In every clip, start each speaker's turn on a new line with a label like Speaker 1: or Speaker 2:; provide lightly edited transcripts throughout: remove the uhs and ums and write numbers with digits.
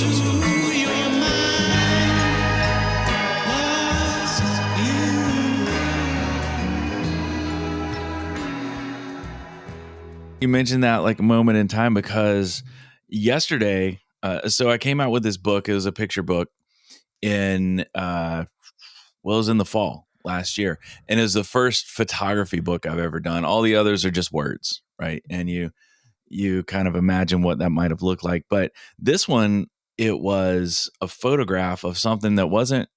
Speaker 1: your mind, lost in.
Speaker 2: You mentioned that like a moment in time because yesterday, so I came out with this book. It was a picture book in, it was in the fall last year, and it was the first photography book I've ever done. All the others are just words, right? And you kind of imagine what that might have looked like, but this one, it was a photograph of something that wasn't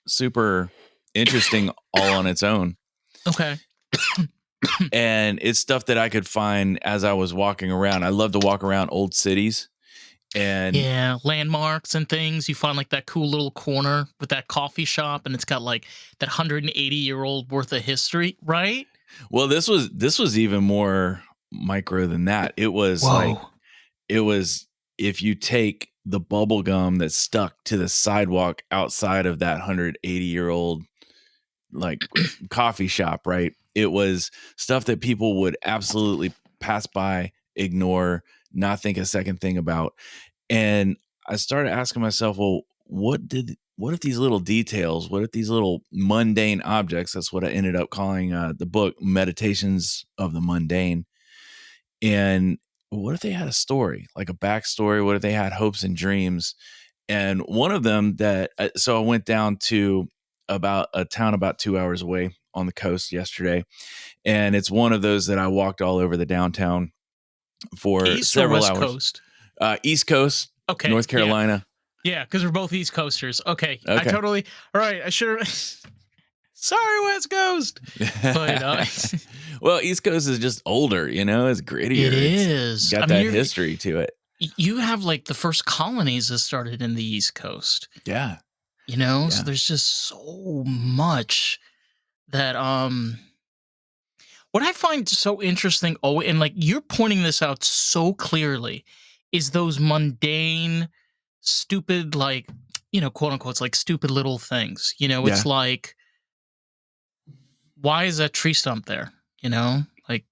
Speaker 2: super interesting all on its own.
Speaker 3: Okay.
Speaker 2: And it's stuff that I could find as I was walking around. I love to walk around old cities. And
Speaker 3: yeah, landmarks and things. You find like that cool little corner with that coffee shop, and it's got like that 180-year-old worth of history, right?
Speaker 2: well, this was even more micro than that. It was like it was if you take the bubble gum that's stuck to the sidewalk outside of that 180-year-old like coffee shop, right? It was stuff that people would absolutely pass by, ignore, not think a second thing about. And I started asking myself, well, what if these little details, what if these little mundane objects, that's what I ended up calling the book, Meditations of the Mundane. And what if they had a story, like a backstory? What if they had hopes and dreams? And one of them so I went down to about a town about 2 hours away on the coast yesterday. And it's one of those that I walked all over the downtown for
Speaker 3: East
Speaker 2: several
Speaker 3: or West
Speaker 2: hours.
Speaker 3: Coast?
Speaker 2: East Coast,
Speaker 3: Okay.
Speaker 2: North Carolina.
Speaker 3: Yeah, because we're both East Coasters. Okay.
Speaker 2: Okay.
Speaker 3: I totally. All right. I should have. Sorry, West Coast. But
Speaker 2: well, East Coast is just older, it's grittier.
Speaker 3: It is.
Speaker 2: Got that history to it.
Speaker 3: You have like the first colonies that started in the East Coast.
Speaker 2: Yeah.
Speaker 3: So there's just so much that what I find so interesting, and like you're pointing this out so clearly, is those mundane, stupid, like, quote unquote, it's like stupid little things. It's like, why is that tree stump there? Like,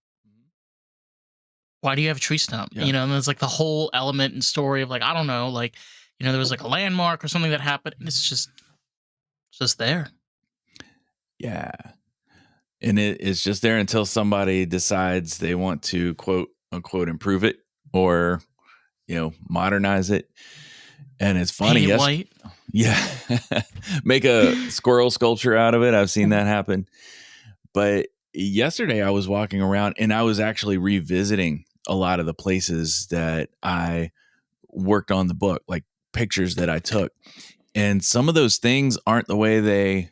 Speaker 3: why do you have a tree stump?
Speaker 2: Yeah.
Speaker 3: And there's like the whole element and story of like, I don't know, like, there was like a landmark or something that happened, and it's just there.
Speaker 2: Yeah. And it's just there until somebody decides they want to quote unquote improve it or, modernize it. And it's funny.
Speaker 3: Paint it white.
Speaker 2: Yeah. Make a squirrel sculpture out of it. I've seen that happen. But yesterday I was walking around and I was actually revisiting a lot of the places that I worked on the book, like pictures that I took. And some of those things aren't the way they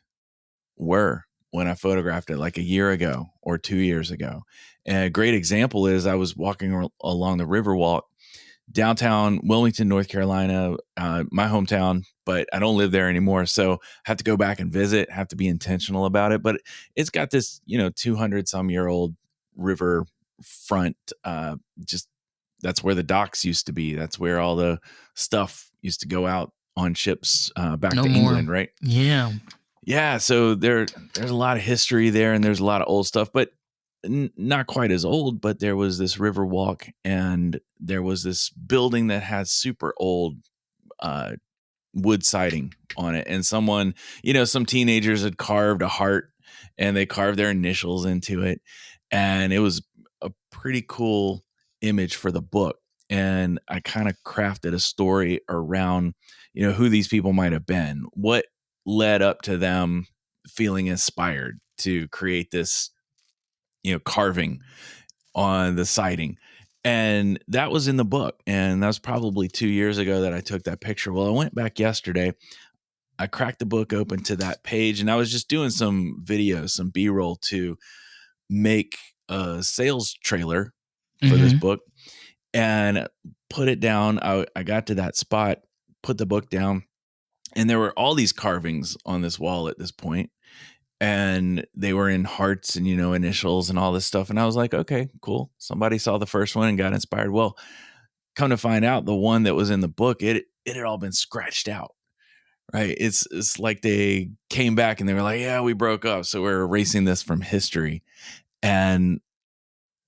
Speaker 2: were when I photographed it like a year ago or 2 years ago. And a great example is I was walking along the Riverwalk, downtown Wilmington, North Carolina, my hometown, but I don't live there anymore. So I have to go back and visit, have to be intentional about it. But it's got this, 200 some year old river front. Just that's where the docks used to be. That's where all the stuff used to go out on ships back to England, right?
Speaker 3: Yeah.
Speaker 2: Yeah. So there's a lot of history there and there's a lot of old stuff, but not quite as old. But there was this river walk and there was this building that had super old wood siding on it. And someone, some teenagers had carved a heart and they carved their initials into it. And it was a pretty cool image for the book. And I kind of crafted a story around, who these people might have been, what led up to them feeling inspired to create this, carving on the siding. And that was in the book. And that was probably 2 years ago that I took that picture. Well, I went back yesterday. I cracked the book open to that page and I was just doing some videos, some B-roll to make a sales trailer for this book and put it down. I got to that spot, put the book down, and there were all these carvings on this wall at this point. And they were in hearts and, initials and all this stuff. And I was like, okay, cool. Somebody saw the first one and got inspired. Well, come to find out, the one that was in the book, it had all been scratched out. Right. It's like they came back and they were like, yeah, we broke up. So we're erasing this from history. And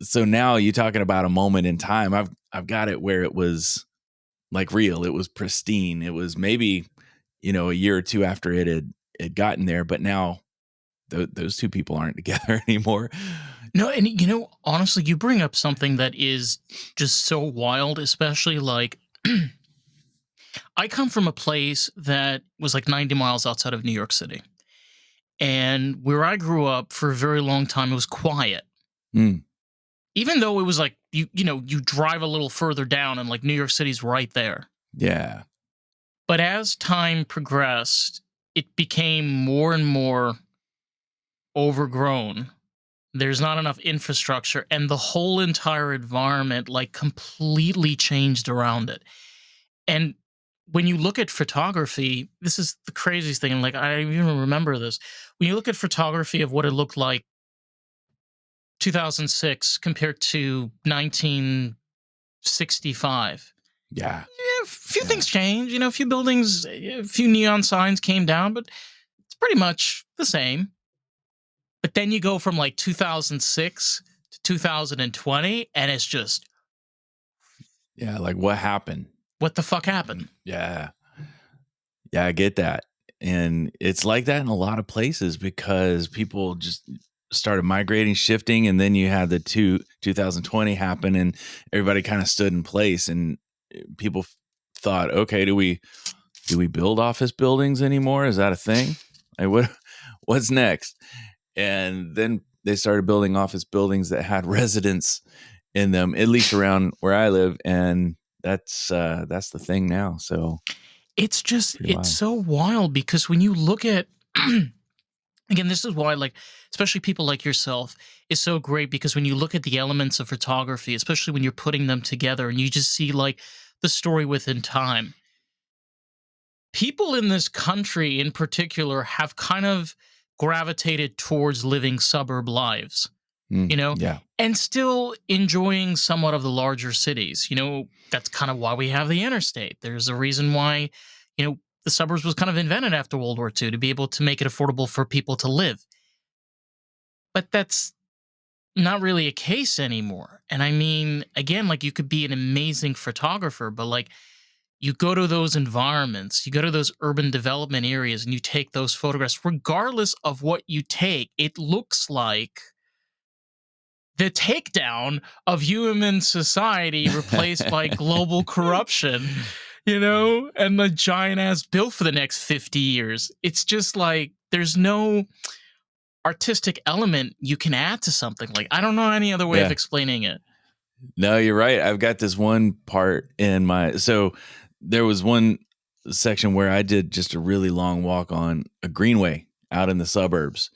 Speaker 2: so now you're talking about a moment in time. I've got it where it was like real. It was pristine. It was maybe, a year or two after it had gotten there, but now those two people aren't together anymore.
Speaker 3: No, and honestly, you bring up something that is just so wild, especially like I come from a place that was like 90 miles outside of New York City. And where I grew up for a very long time, it was quiet.
Speaker 2: Mm.
Speaker 3: Even though it was like you drive a little further down and like New York City's right there.
Speaker 2: Yeah.
Speaker 3: But as time progressed, it became more and more overgrown. There's not enough infrastructure, and the whole entire environment like completely changed around it. And when you look at photography, this is the craziest thing. And like, I even remember this. When you look at photography of what it looked like 2006 compared to 1965,
Speaker 2: Yeah.
Speaker 3: a few things changed. A few buildings, a few neon signs came down, but it's pretty much the same. But then you go from like 2006 to 2020, and it's just,
Speaker 2: Yeah. Like what happened?
Speaker 3: what the fuck happened?
Speaker 2: Yeah. Yeah, I get that. And it's like that in a lot of places because people just started migrating, shifting, and then you had the 2020 happen and everybody kind of stood in place and people thought, okay, do we build office buildings anymore? Is that a thing? Like what's next? And then they started building office buildings that had residents in them, at least around where I live, and that's the thing now. So
Speaker 3: It's just,
Speaker 2: pretty
Speaker 3: it's
Speaker 2: wild.
Speaker 3: so wild because when you look at, again, this is why, like, especially people like yourself, is so great because when you look at the elements of photography, especially when you're putting them together and you just see like the story within time, people in this country in particular have kind of gravitated towards living suburb lives,
Speaker 2: Yeah.
Speaker 3: and still enjoying somewhat of the larger cities. That's kind of why we have the interstate. There's a reason why, the suburbs was kind of invented after World War II to be able to make it affordable for people to live. But that's not really a case anymore. And I mean, again, like you could be an amazing photographer, but like you go to those environments, you go to those urban development areas and you take those photographs, regardless of what you take, it looks like the takedown of human society replaced by global corruption, and the giant ass bill for the next 50 years. It's just like there's no artistic element you can add to something. Like, I don't know any other way of explaining it.
Speaker 2: No, you're right. I've got this one part so there was one section where I did just a really long walk on a greenway out in the suburbs.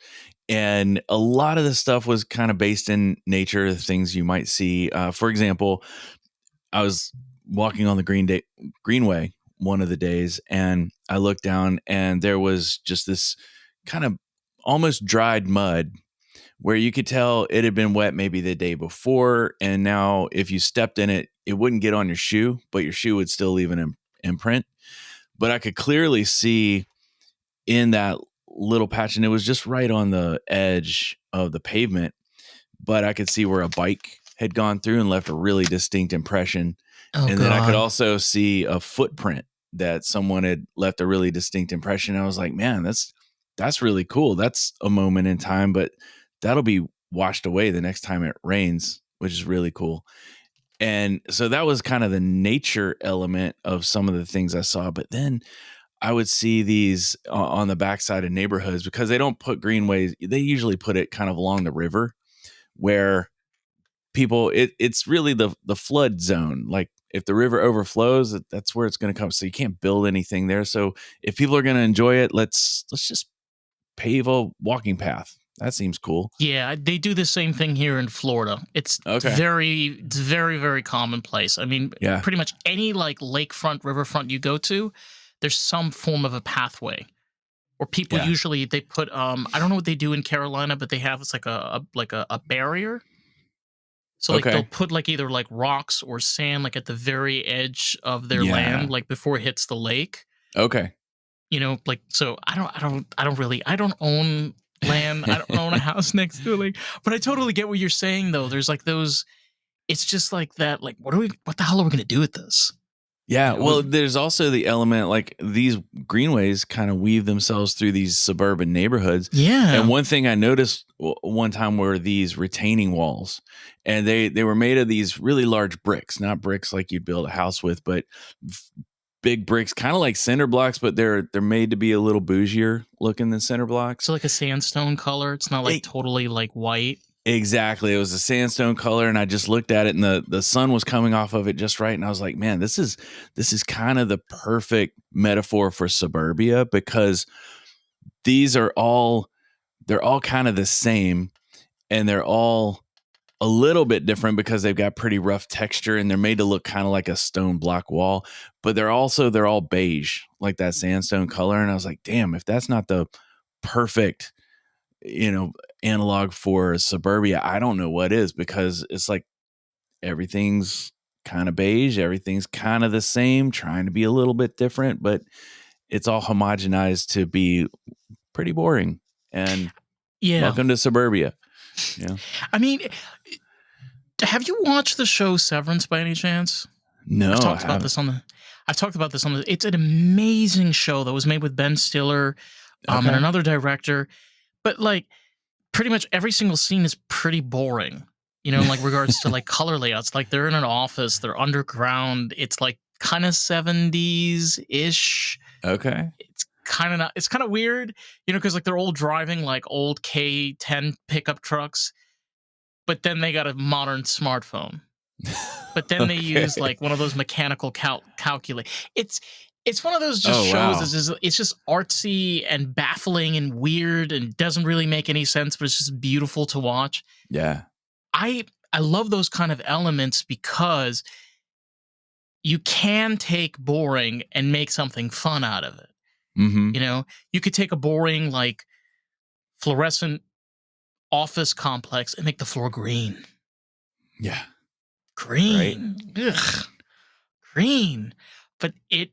Speaker 2: And a lot of the stuff was kind of based in nature, things you might see. For example, I was walking on the greenway one of the days and I looked down and there was just this kind of almost dried mud where you could tell it had been wet maybe the day before. And now if you stepped in it, it wouldn't get on your shoe, but your shoe would still leave an imprint. But I could clearly see in that little patch, and it was just right on the edge of the pavement, but I could see where a bike had gone through and left a really distinct impression.
Speaker 3: Oh,
Speaker 2: and then I could also see a footprint that someone had left a really distinct impression. I was like, man, that's really cool. That's a moment in time, but that'll be washed away the next time it rains, which is really cool. And so that was kind of the nature element of some of the things I saw. But then I would see these on the backside of neighborhoods because they don't put greenways. They usually put it kind of along the river where people, it's really the flood zone. Like if the river overflows, that's where it's going to come. So you can't build anything there. So if people are going to enjoy it, let's just pave a walking path. That seems cool.
Speaker 3: Yeah, they do the same thing here in Florida. It's very, very commonplace. I mean, pretty much any like lakefront, riverfront you go to, there's some form of a pathway. Or people usually they put I don't know what they do in Carolina, but they have it's like a barrier. So like they'll put like either like rocks or sand like at the very edge of their land, like before it hits the lake.
Speaker 2: Okay.
Speaker 3: Like so I don't own land. I don't own a house next to a lake. But I totally get what you're saying though. There's like those, it's just like that, like what the hell are we gonna do with this?
Speaker 2: Yeah,
Speaker 3: You know?
Speaker 2: well, there's also the element like these greenways kind of weave themselves through these suburban neighborhoods.
Speaker 3: Yeah.
Speaker 2: And one thing I noticed one time were these retaining walls, and they were made of these really large bricks, not bricks like you'd build a house with, but big bricks, kind of like cinder blocks, but they're made to be a little bougier looking than cinder blocks.
Speaker 3: So like a sandstone color. It's not like totally like white.
Speaker 2: Exactly. It was a sandstone color, and I just looked at it, and the sun was coming off of it just right, and I was like, man, this is kind of the perfect metaphor for suburbia, because they're all kind of the same, and they're all a little bit different because they've got pretty rough texture, and they're made to look kind of like a stone block wall, but they're all beige, like that sandstone color. And I was like, damn, if that's not the perfect analog for suburbia, I don't know what is, because it's like everything's kind of beige, everything's kind of the same, trying to be a little bit different, but it's all homogenized to be pretty boring. And welcome to suburbia. Yeah.
Speaker 3: I mean, have you watched the show Severance by any chance?
Speaker 2: No,
Speaker 3: I've talked about this on the. It's an amazing show that was made with Ben Stiller, and another director. But like, pretty much every single scene is pretty boring. In like regards to like color layouts. Like they're in an office, they're underground. It's like kind of 70s ish.
Speaker 2: Okay.
Speaker 3: It's kind of not. It's kind of weird, because like they're all driving like old K10 pickup trucks, but then they got a modern smartphone. But then they use like one of those mechanical calculate. It's one of those just shows. Wow. It's just artsy and baffling and weird and doesn't really make any sense, but it's just beautiful to watch.
Speaker 2: Yeah.
Speaker 3: I love those kind of elements because you can take boring and make something fun out of it.
Speaker 2: Mm-hmm.
Speaker 3: You could take a boring like fluorescent office complex and make the floor green.
Speaker 2: Yeah.
Speaker 3: Green. Right? Ugh. Green. But it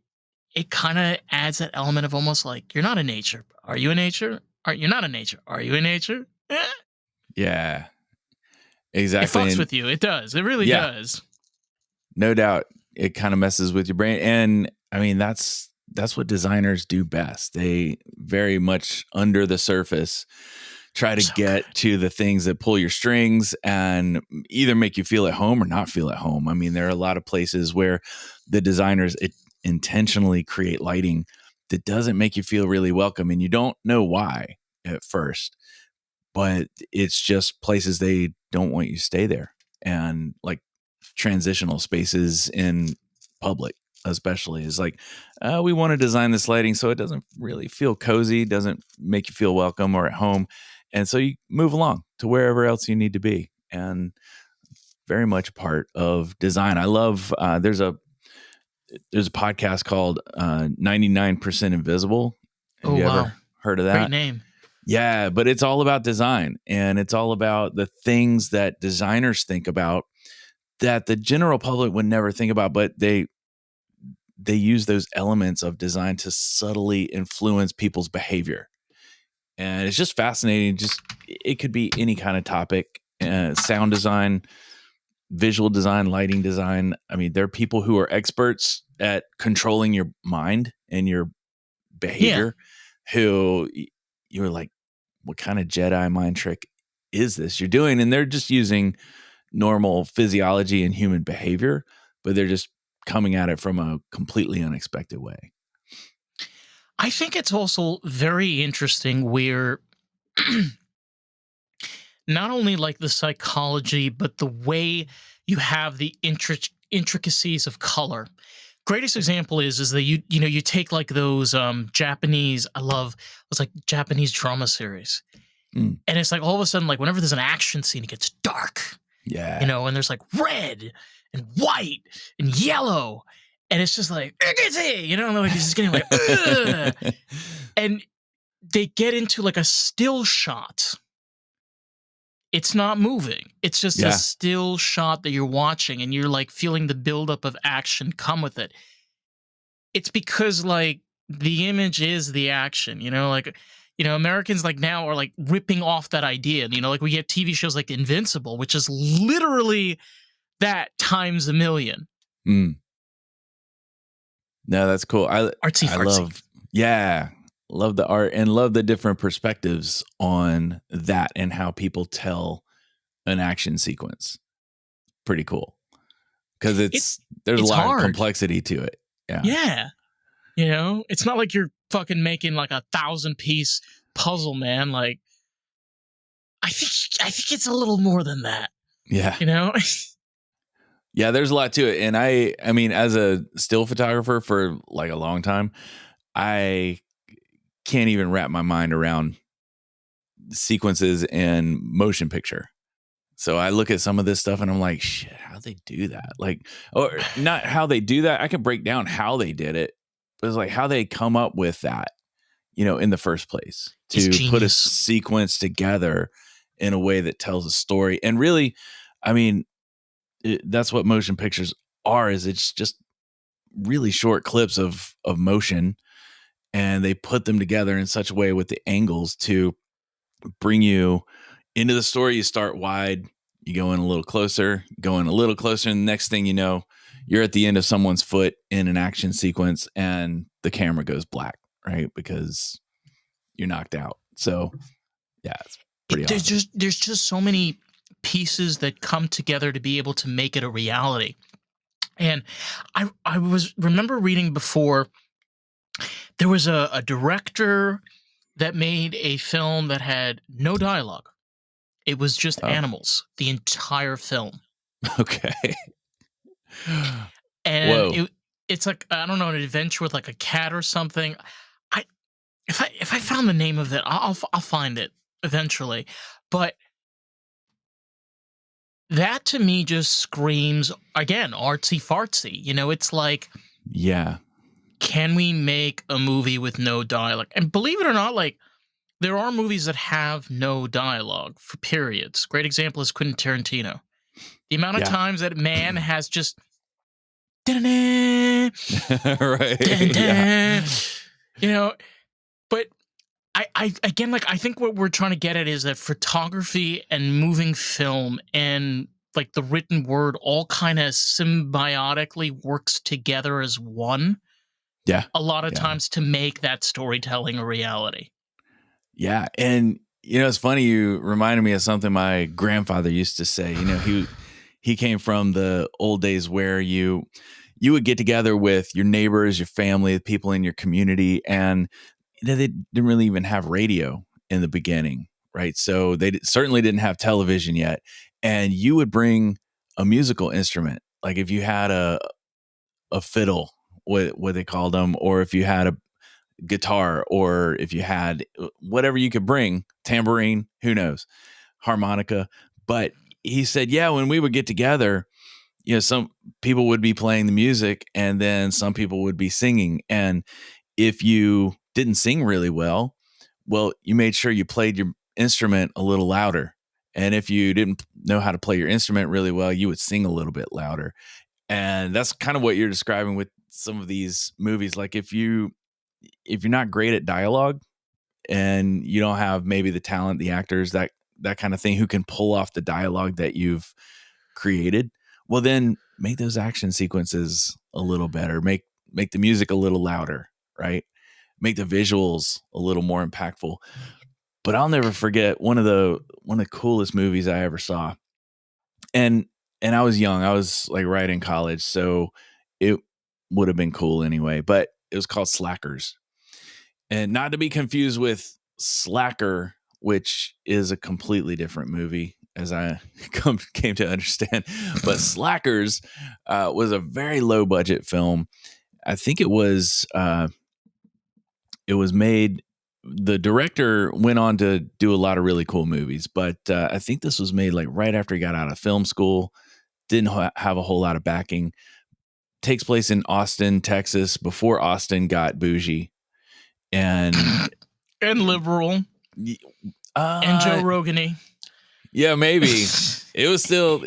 Speaker 3: kind of adds that element of almost like, you're not in nature. Are you in nature? You're not in nature. Are you in nature?
Speaker 2: Yeah. Exactly.
Speaker 3: It fucks with you. It does. It really does.
Speaker 2: No doubt. It kind of messes with your brain. And I mean, that's what designers do best. They very much under the surface try to get to the things that pull your strings and either make you feel at home or not feel at home. I mean, there are a lot of places where the designers intentionally create lighting that doesn't make you feel really welcome, and you don't know why at first, but it's just places they don't want you to stay there. And like transitional spaces in public especially is like, we want to design this lighting so it doesn't really feel cozy, doesn't make you feel welcome or at home. And so you move along to wherever else you need to be. And very much part of design. I love, there's a podcast called 99% Invisible. Have you ever heard of that?
Speaker 3: Great name.
Speaker 2: Yeah, but it's all about design, and it's all about the things that designers think about that the general public would never think about, but they use those elements of design to subtly influence people's behavior. And it's just fascinating. Just, it could be any kind of topic, sound design, visual design, lighting design. I mean, there are people who are experts at controlling your mind and your behavior who you're like, what kind of Jedi mind trick is this you're doing? And they're just using normal physiology and human behavior, but they're just coming at it from a completely unexpected way.
Speaker 3: I think it's also very interesting where not only like the psychology, but the way you have the intricacies of color. Greatest example is that you take like those Japanese, it's like Japanese drama series. And it's like all of a sudden, like whenever there's an action scene, it gets dark.
Speaker 2: Yeah.
Speaker 3: And there's like red and white and yellow. And it's just like, like it's just getting like, ugh. And they get into like a still shot. It's not moving. It's just a still shot that you're watching, and you're like feeling the buildup of action come with it. It's because like the image is the action, Americans like now are like ripping off that idea. Like we get TV shows like Invincible, which is literally that times a million.
Speaker 2: No, that's cool.
Speaker 3: Artsy
Speaker 2: I
Speaker 3: fartsy.
Speaker 2: love the art and love the different perspectives on that and how people tell an action sequence. Pretty cool. Because there's a
Speaker 3: It's
Speaker 2: lot of
Speaker 3: hard.
Speaker 2: complexity to it. Yeah.
Speaker 3: Yeah. You know, it's not like you're fucking making like a 1,000-piece puzzle, man. Like, I think it's a little more than that.
Speaker 2: Yeah.
Speaker 3: You know?
Speaker 2: Yeah, there's a lot to it. And I mean, as a still photographer for like a long time, I can't even wrap my mind around sequences and motion picture. So I look at some of this stuff and I'm like, shit, how'd they do that? Like, or not how they do that. I can break down how they did it, but it's like how they come up with that, in the first place to put a sequence together in a way that tells a story. And really, I mean, that's what motion pictures are, is it's just really short clips of motion, and they put them together in such a way with the angles to bring you into the story. You start wide, you go in a little closer, and the next thing you know, you're at the end of someone's foot in an action sequence and the camera goes black, right? Because you're knocked out. So yeah, it's pretty awesome.
Speaker 3: There's just so many pieces that come together to be able to make it a reality. And I remember reading before, there was a director that made a film that had no dialogue. It was just animals, the entire film.
Speaker 2: Okay.
Speaker 3: And it's like, I don't know, an adventure with like a cat or something. If I found the name of it, I'll find it eventually. But that to me just screams, again, artsy fartsy. It's like,
Speaker 2: yeah,
Speaker 3: can we make a movie with no dialogue? And believe it or not, like, there are movies that have no dialogue for periods. Great example is Quentin Tarantino. The amount of times that man has just right.
Speaker 2: Yeah.
Speaker 3: But I again, like, I think what we're trying to get at is that photography and moving film and like the written word all kind of symbiotically works together as one.
Speaker 2: Yeah.
Speaker 3: A lot of times to make that storytelling a reality.
Speaker 2: Yeah. And it's funny, you reminded me of something my grandfather used to say. He came from the old days where you would get together with your neighbors, your family, the people in your community, and they didn't really even have radio in the beginning, right? So they certainly didn't have television yet. And you would bring a musical instrument, like if you had a fiddle, what they called them, or if you had a guitar, or if you had whatever you could bring, tambourine, who knows, harmonica. But he said, yeah, when we would get together, some people would be playing the music and then some people would be singing. And if you didn't sing really well, you made sure you played your instrument a little louder. And if you didn't know how to play your instrument really well, you would sing a little bit louder. And that's kind of what you're describing with some of these movies. Like if you're not great at dialogue and you don't have maybe the talent, the actors, that kind of thing, who can pull off the dialogue that you've created, well, then make those action sequences a little better, make the music a little louder, right? Make the visuals a little more impactful. But I'll never forget one of the coolest movies I ever saw. And I was young. I was like right in college, so it would have been cool anyway. But it was called Slackers. And not to be confused with Slacker, which is a completely different movie, as I came to understand. But Slackers was a very low budget film. I think it was made. The director went on to do a lot of really cool movies, but I think this was made like right after he got out of film school. Didn't have a whole lot of backing. Takes place in Austin, Texas, before Austin got bougie and
Speaker 3: liberal and Joe Rogan-y.
Speaker 2: Yeah, maybe it was still.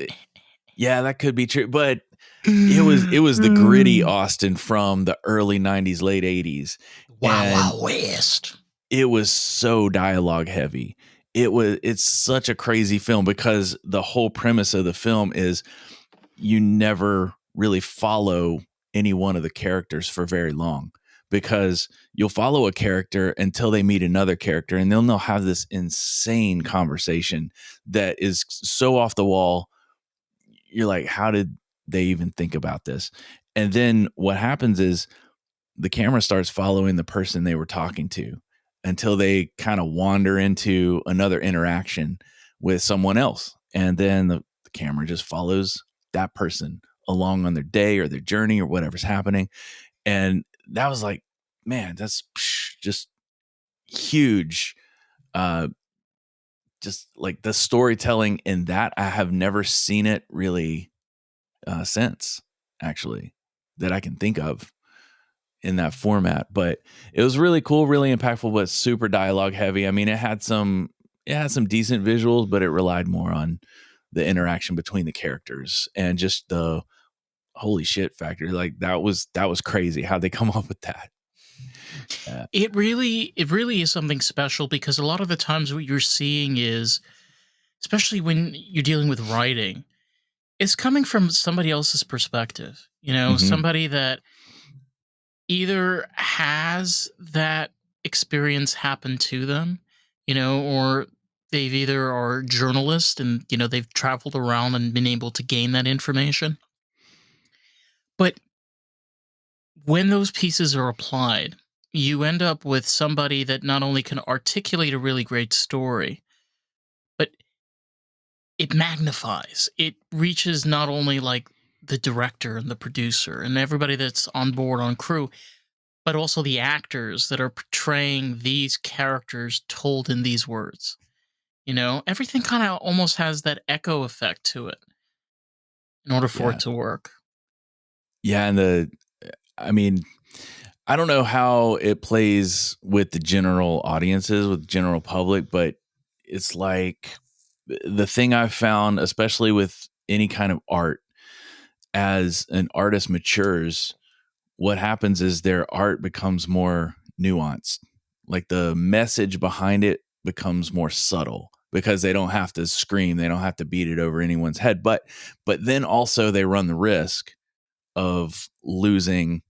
Speaker 2: Yeah, that could be true, but it was the gritty Austin from the early 90s, late 80s.
Speaker 3: Wow, West.
Speaker 2: It was so dialogue heavy. It's such a crazy film because the whole premise of the film is you never really follow any one of the characters for very long, because you'll follow a character until they meet another character, and they'll have this insane conversation that is so off the wall. You're like, how did they even think about this? And then what happens is the camera starts following the person they were talking to until they kind of wander into another interaction with someone else. And then the camera just follows that person along on their day or their journey or whatever's happening. And that was like, man, that's just huge. Just like the storytelling in that, I have never seen it really since, actually, that I can think of in that format. But it was really cool, really impactful, but super dialogue heavy. I mean, it had some decent visuals, but it relied more on the interaction between the characters and just the holy shit factor. Like that was crazy how they come up with that.
Speaker 3: It really is something special, because a lot of the times what you're seeing is, especially when you're dealing with writing, it's coming from somebody else's perspective. Somebody that either has that experience happen to them, or they've either are journalists and, they've traveled around and been able to gain that information. But when those pieces are applied, you end up with somebody that not only can articulate a really great story, but it magnifies. It reaches not only like the director and the producer and everybody that's on board on crew, but also the actors that are portraying these characters told in these words. Everything kind of almost has that echo effect to it in order for it to work.
Speaker 2: Yeah. And I mean, I don't know how it plays with the general audiences, with general public, but it's like the thing I've found, especially with any kind of art, as an artist matures, what happens is their art becomes more nuanced. Like the message behind it becomes more subtle because they don't have to scream, they don't have to beat it over anyone's head. But then also they run the risk of losing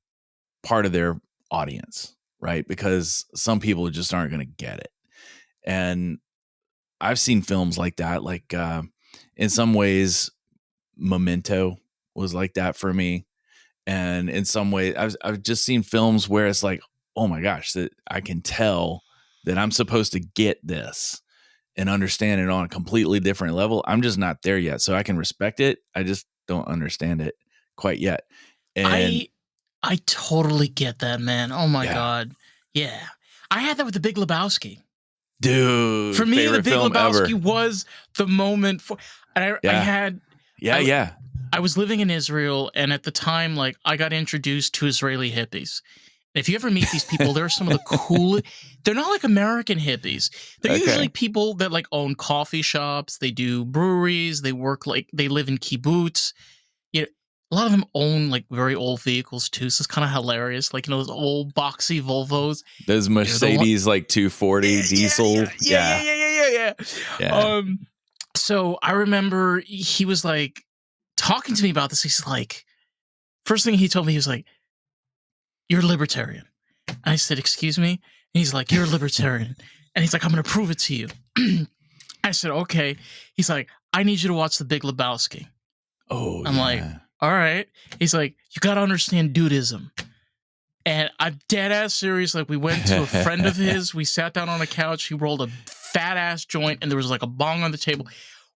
Speaker 2: part of their audience, right? Because some people just aren't going to get it. And I've seen films like that. Like in some ways, Memento was like that for me. And in some way, I've just seen films where it's like, oh my gosh, that I can tell that I'm supposed to get this and understand it on a completely different level. I'm just not there yet. So I can respect it. I just don't understand it quite yet. And
Speaker 3: I totally get that, man. Oh my God. Yeah. I had that with the Big Lebowski.
Speaker 2: Dude,
Speaker 3: for me, the Big Lebowski
Speaker 2: ever.
Speaker 3: Was the moment for. And I had. I was living in Israel, and at the time, like, I got introduced to Israeli hippies. And if you ever meet these people, they're some of the coolest. They're not like American hippies. They're usually people that like own coffee shops. They do breweries. They work they live in kibbutz. A lot of them own like very old vehicles too, so it's kind of hilarious. Like, those old boxy Volvos.
Speaker 2: Those Mercedes like 240 diesel.
Speaker 3: Yeah. So I remember he was like talking to me about this. He's like, first thing he told me, he was like, "You're a libertarian." I said, "Excuse me?" And he's like, "You're a libertarian." And he's like, "I'm going to prove it to you." I said, "Okay." He's like, "I need you to watch The Big Lebowski."
Speaker 2: Oh,
Speaker 3: I'm like, all right. He's like, "You got to understand dudism." And I'm dead ass serious. Like, we went to a friend of his. We sat down on a couch. He rolled a fat ass joint, and there was like a bong on the table.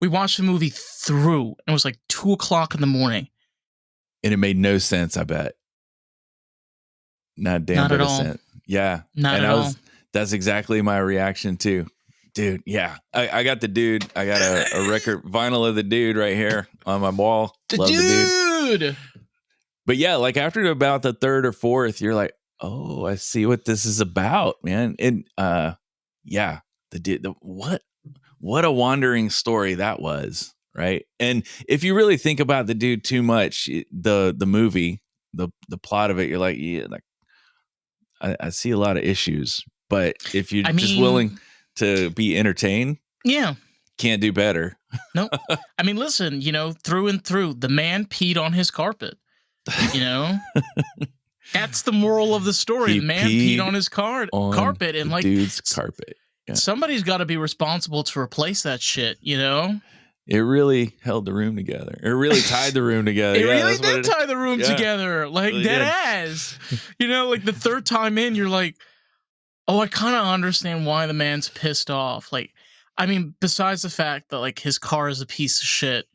Speaker 3: We watched the movie through, and it was like 2:00 in the morning.
Speaker 2: And it made no sense, I bet. Not damn bit of sense. Yeah.
Speaker 3: Not at all.
Speaker 2: That's exactly my reaction too. Dude, yeah. I got the dude. I got a record vinyl of the dude right here on my wall.
Speaker 3: Love the dude.
Speaker 2: But yeah, like after about the third or fourth, you're like, oh, I see what this is about, man. And yeah, what a wandering story that was, right? And if you really think about the dude too much, the movie, the plot of it, you're like, yeah, like I see a lot of issues. But if you're just willing to be entertained, can't do better.
Speaker 3: Nope. I mean, listen, through and through, the man peed on his carpet. You know, that's the moral of the story.
Speaker 2: He
Speaker 3: The man peed
Speaker 2: peed
Speaker 3: on his
Speaker 2: on
Speaker 3: carpet, and
Speaker 2: the
Speaker 3: like
Speaker 2: dude's carpet. Yeah.
Speaker 3: somebody's got to be responsible to replace that shit. You know,
Speaker 2: It really held the room together. It really tied the room together.
Speaker 3: it
Speaker 2: Yeah,
Speaker 3: really
Speaker 2: that's what
Speaker 3: did tie the room
Speaker 2: yeah.
Speaker 3: together, like
Speaker 2: Really
Speaker 3: dead
Speaker 2: did.
Speaker 3: ass. You know, like the third time in, you're like, oh, I kind of understand why the man's pissed off. Like, I mean, besides the fact that like his car is a piece of shit,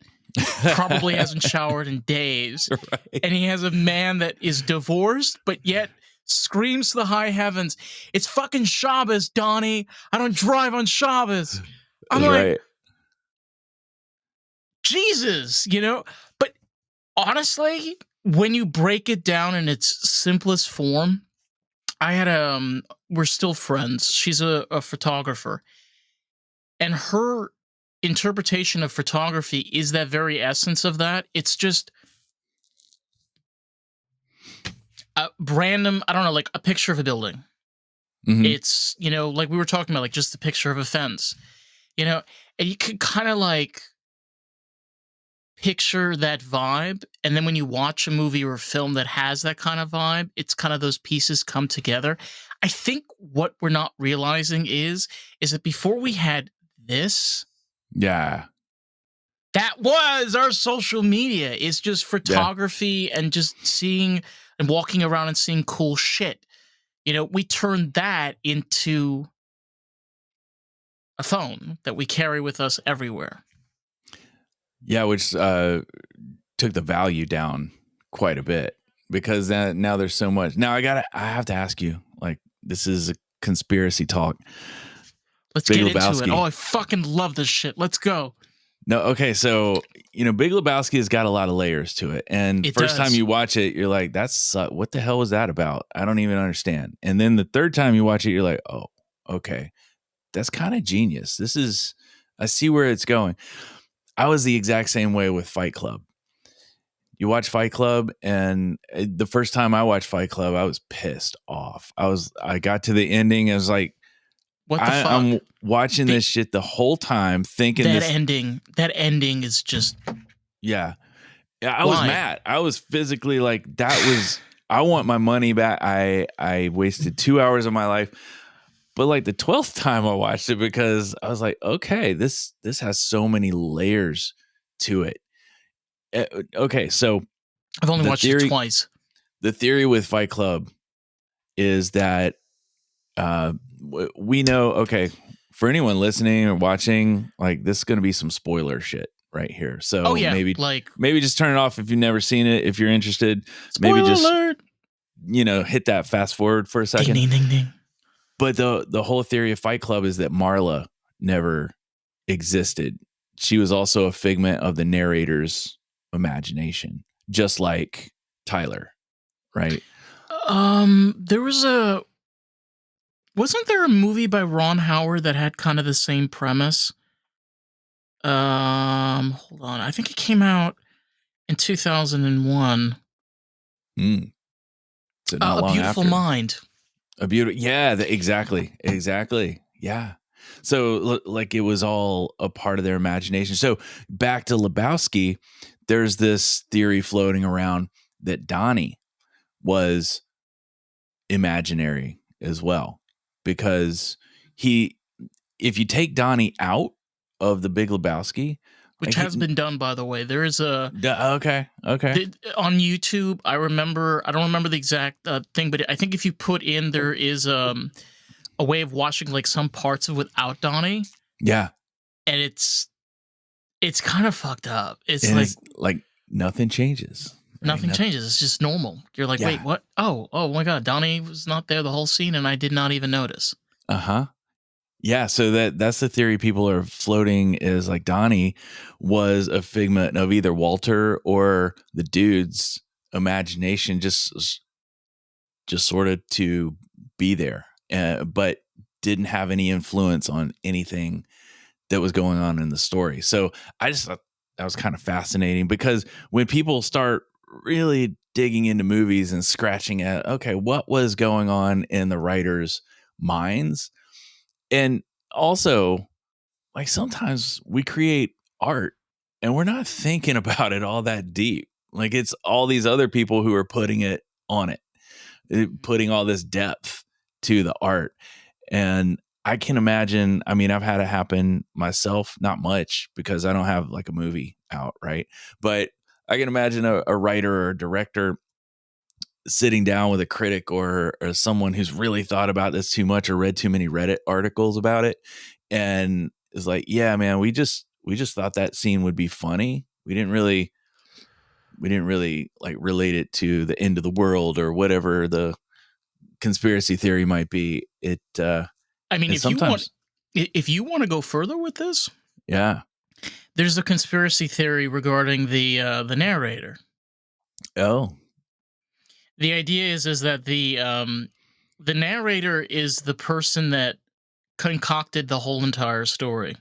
Speaker 3: probably hasn't showered in days,
Speaker 2: Right.
Speaker 3: and he has a man that is divorced, but yet screams to the high heavens, "It's fucking Shabbos, Donnie. I don't drive on Shabbos." I'm
Speaker 2: That's
Speaker 3: like,
Speaker 2: right.
Speaker 3: Jesus, you know? But honestly, when you break it down in its simplest form, I had we're still friends. She's a photographer. And her interpretation of photography is that very essence of that. It's just a random, I don't know, like a picture of a building.
Speaker 2: Mhm.
Speaker 3: It's, you know, like we were talking about, like just the picture of a fence, you know, and you could kind of like picture that vibe. And then when you watch a movie or a film that has that kind of vibe, it's kind of those pieces come together. I think what we're not realizing is that before we had this,
Speaker 2: Yeah.
Speaker 3: that was our social media. It's just photography and just seeing and walking around and seeing cool shit. You know, we turned that into a phone that we carry with us everywhere.
Speaker 2: Yeah, which took the value down quite a bit because now there's so much. Now I have to ask you, like, this is a conspiracy talk.
Speaker 3: Let's
Speaker 2: Big
Speaker 3: get into
Speaker 2: Lebowski.
Speaker 3: it. Oh, I fucking love this shit. Let's go.
Speaker 2: No, okay, so Big Lebowski has got a lot of layers to it, and
Speaker 3: It
Speaker 2: first
Speaker 3: does.
Speaker 2: time you watch it, you're like, "That's what the hell was that about? I don't even understand." And then the third time you watch it, you're like, "Oh, okay, that's kind of genius. I see where it's going." I was the exact same way with Fight Club. You watch Fight Club, and the first time I watched Fight Club, I was pissed off. I got to the ending, I was like,
Speaker 3: What the fuck?
Speaker 2: I'm watching this shit the whole time, thinking
Speaker 3: that
Speaker 2: this.
Speaker 3: ending is just
Speaker 2: Yeah. Yeah, I was
Speaker 3: Why?
Speaker 2: mad. I was physically like, I want my money back. I wasted 2 hours of my life. But like the 12th time I watched it because I was like, okay, this has so many layers to it. Okay, so
Speaker 3: I've only
Speaker 2: the
Speaker 3: watched
Speaker 2: theory-
Speaker 3: it twice.
Speaker 2: the theory with Fight Club is that we know, okay, for anyone listening or watching, like this is going to be some spoiler shit right here. So
Speaker 3: Oh yeah,
Speaker 2: maybe
Speaker 3: like
Speaker 2: just turn it off if you've never seen it. If you're interested,
Speaker 3: spoiler
Speaker 2: maybe just
Speaker 3: alert.
Speaker 2: hit that fast forward for a second.
Speaker 3: Ding ding ding ding.
Speaker 2: But the whole theory of Fight Club is that Marla never existed. She was also a figment of the narrator's imagination, just like Tyler, right?
Speaker 3: Wasn't there a movie by Ron Howard that had kind of the same premise? Hold on. I think it came out in 2001.
Speaker 2: So not
Speaker 3: A
Speaker 2: long
Speaker 3: Beautiful
Speaker 2: after.
Speaker 3: Mind.
Speaker 2: A beautiful, yeah, exactly, yeah. So like it was all a part of their imagination. So back to Lebowski, there's this theory floating around that Donnie was imaginary as well, because if you take Donnie out of the Big Lebowski,
Speaker 3: Which has been done, by the way. There is a
Speaker 2: okay.
Speaker 3: on YouTube. I don't remember the exact thing, but I think if you put in, there is a way of watching like some parts of without Donnie.
Speaker 2: Yeah,
Speaker 3: and it's kind of fucked up. It's
Speaker 2: and
Speaker 3: like
Speaker 2: it's nothing changes. Right?
Speaker 3: nothing changes. It's just normal. You're like,
Speaker 2: Yeah.
Speaker 3: wait, what? Oh my god, Donnie was not there the whole scene, and I did not even notice.
Speaker 2: Yeah, so that's the theory people are floating, is like Donnie was a figment of either Walter or the dude's imagination, just sort of to be there, but didn't have any influence on anything that was going on in the story. So I just thought that was kind of fascinating, because when people start really digging into movies and scratching at, okay, what was going on in the writers' minds? And also, like, sometimes we create art and we're not thinking about it all that deep. Like it's all these other people who are putting it on it, putting all this depth to the art. And I can imagine, I mean, I've had it happen myself, not much because I don't have like a movie out, right? But I can imagine a writer or a director sitting down with a critic or someone who's really thought about this too much or read too many Reddit articles about it and is like, yeah, man, we just thought that scene would be funny. We didn't really like relate it to the end of the world or whatever the conspiracy theory might be. It
Speaker 3: I mean, if you want to go further with this,
Speaker 2: yeah,
Speaker 3: there's a conspiracy theory regarding the narrator.
Speaker 2: Oh,
Speaker 3: The idea is that the narrator is the person that concocted the whole entire story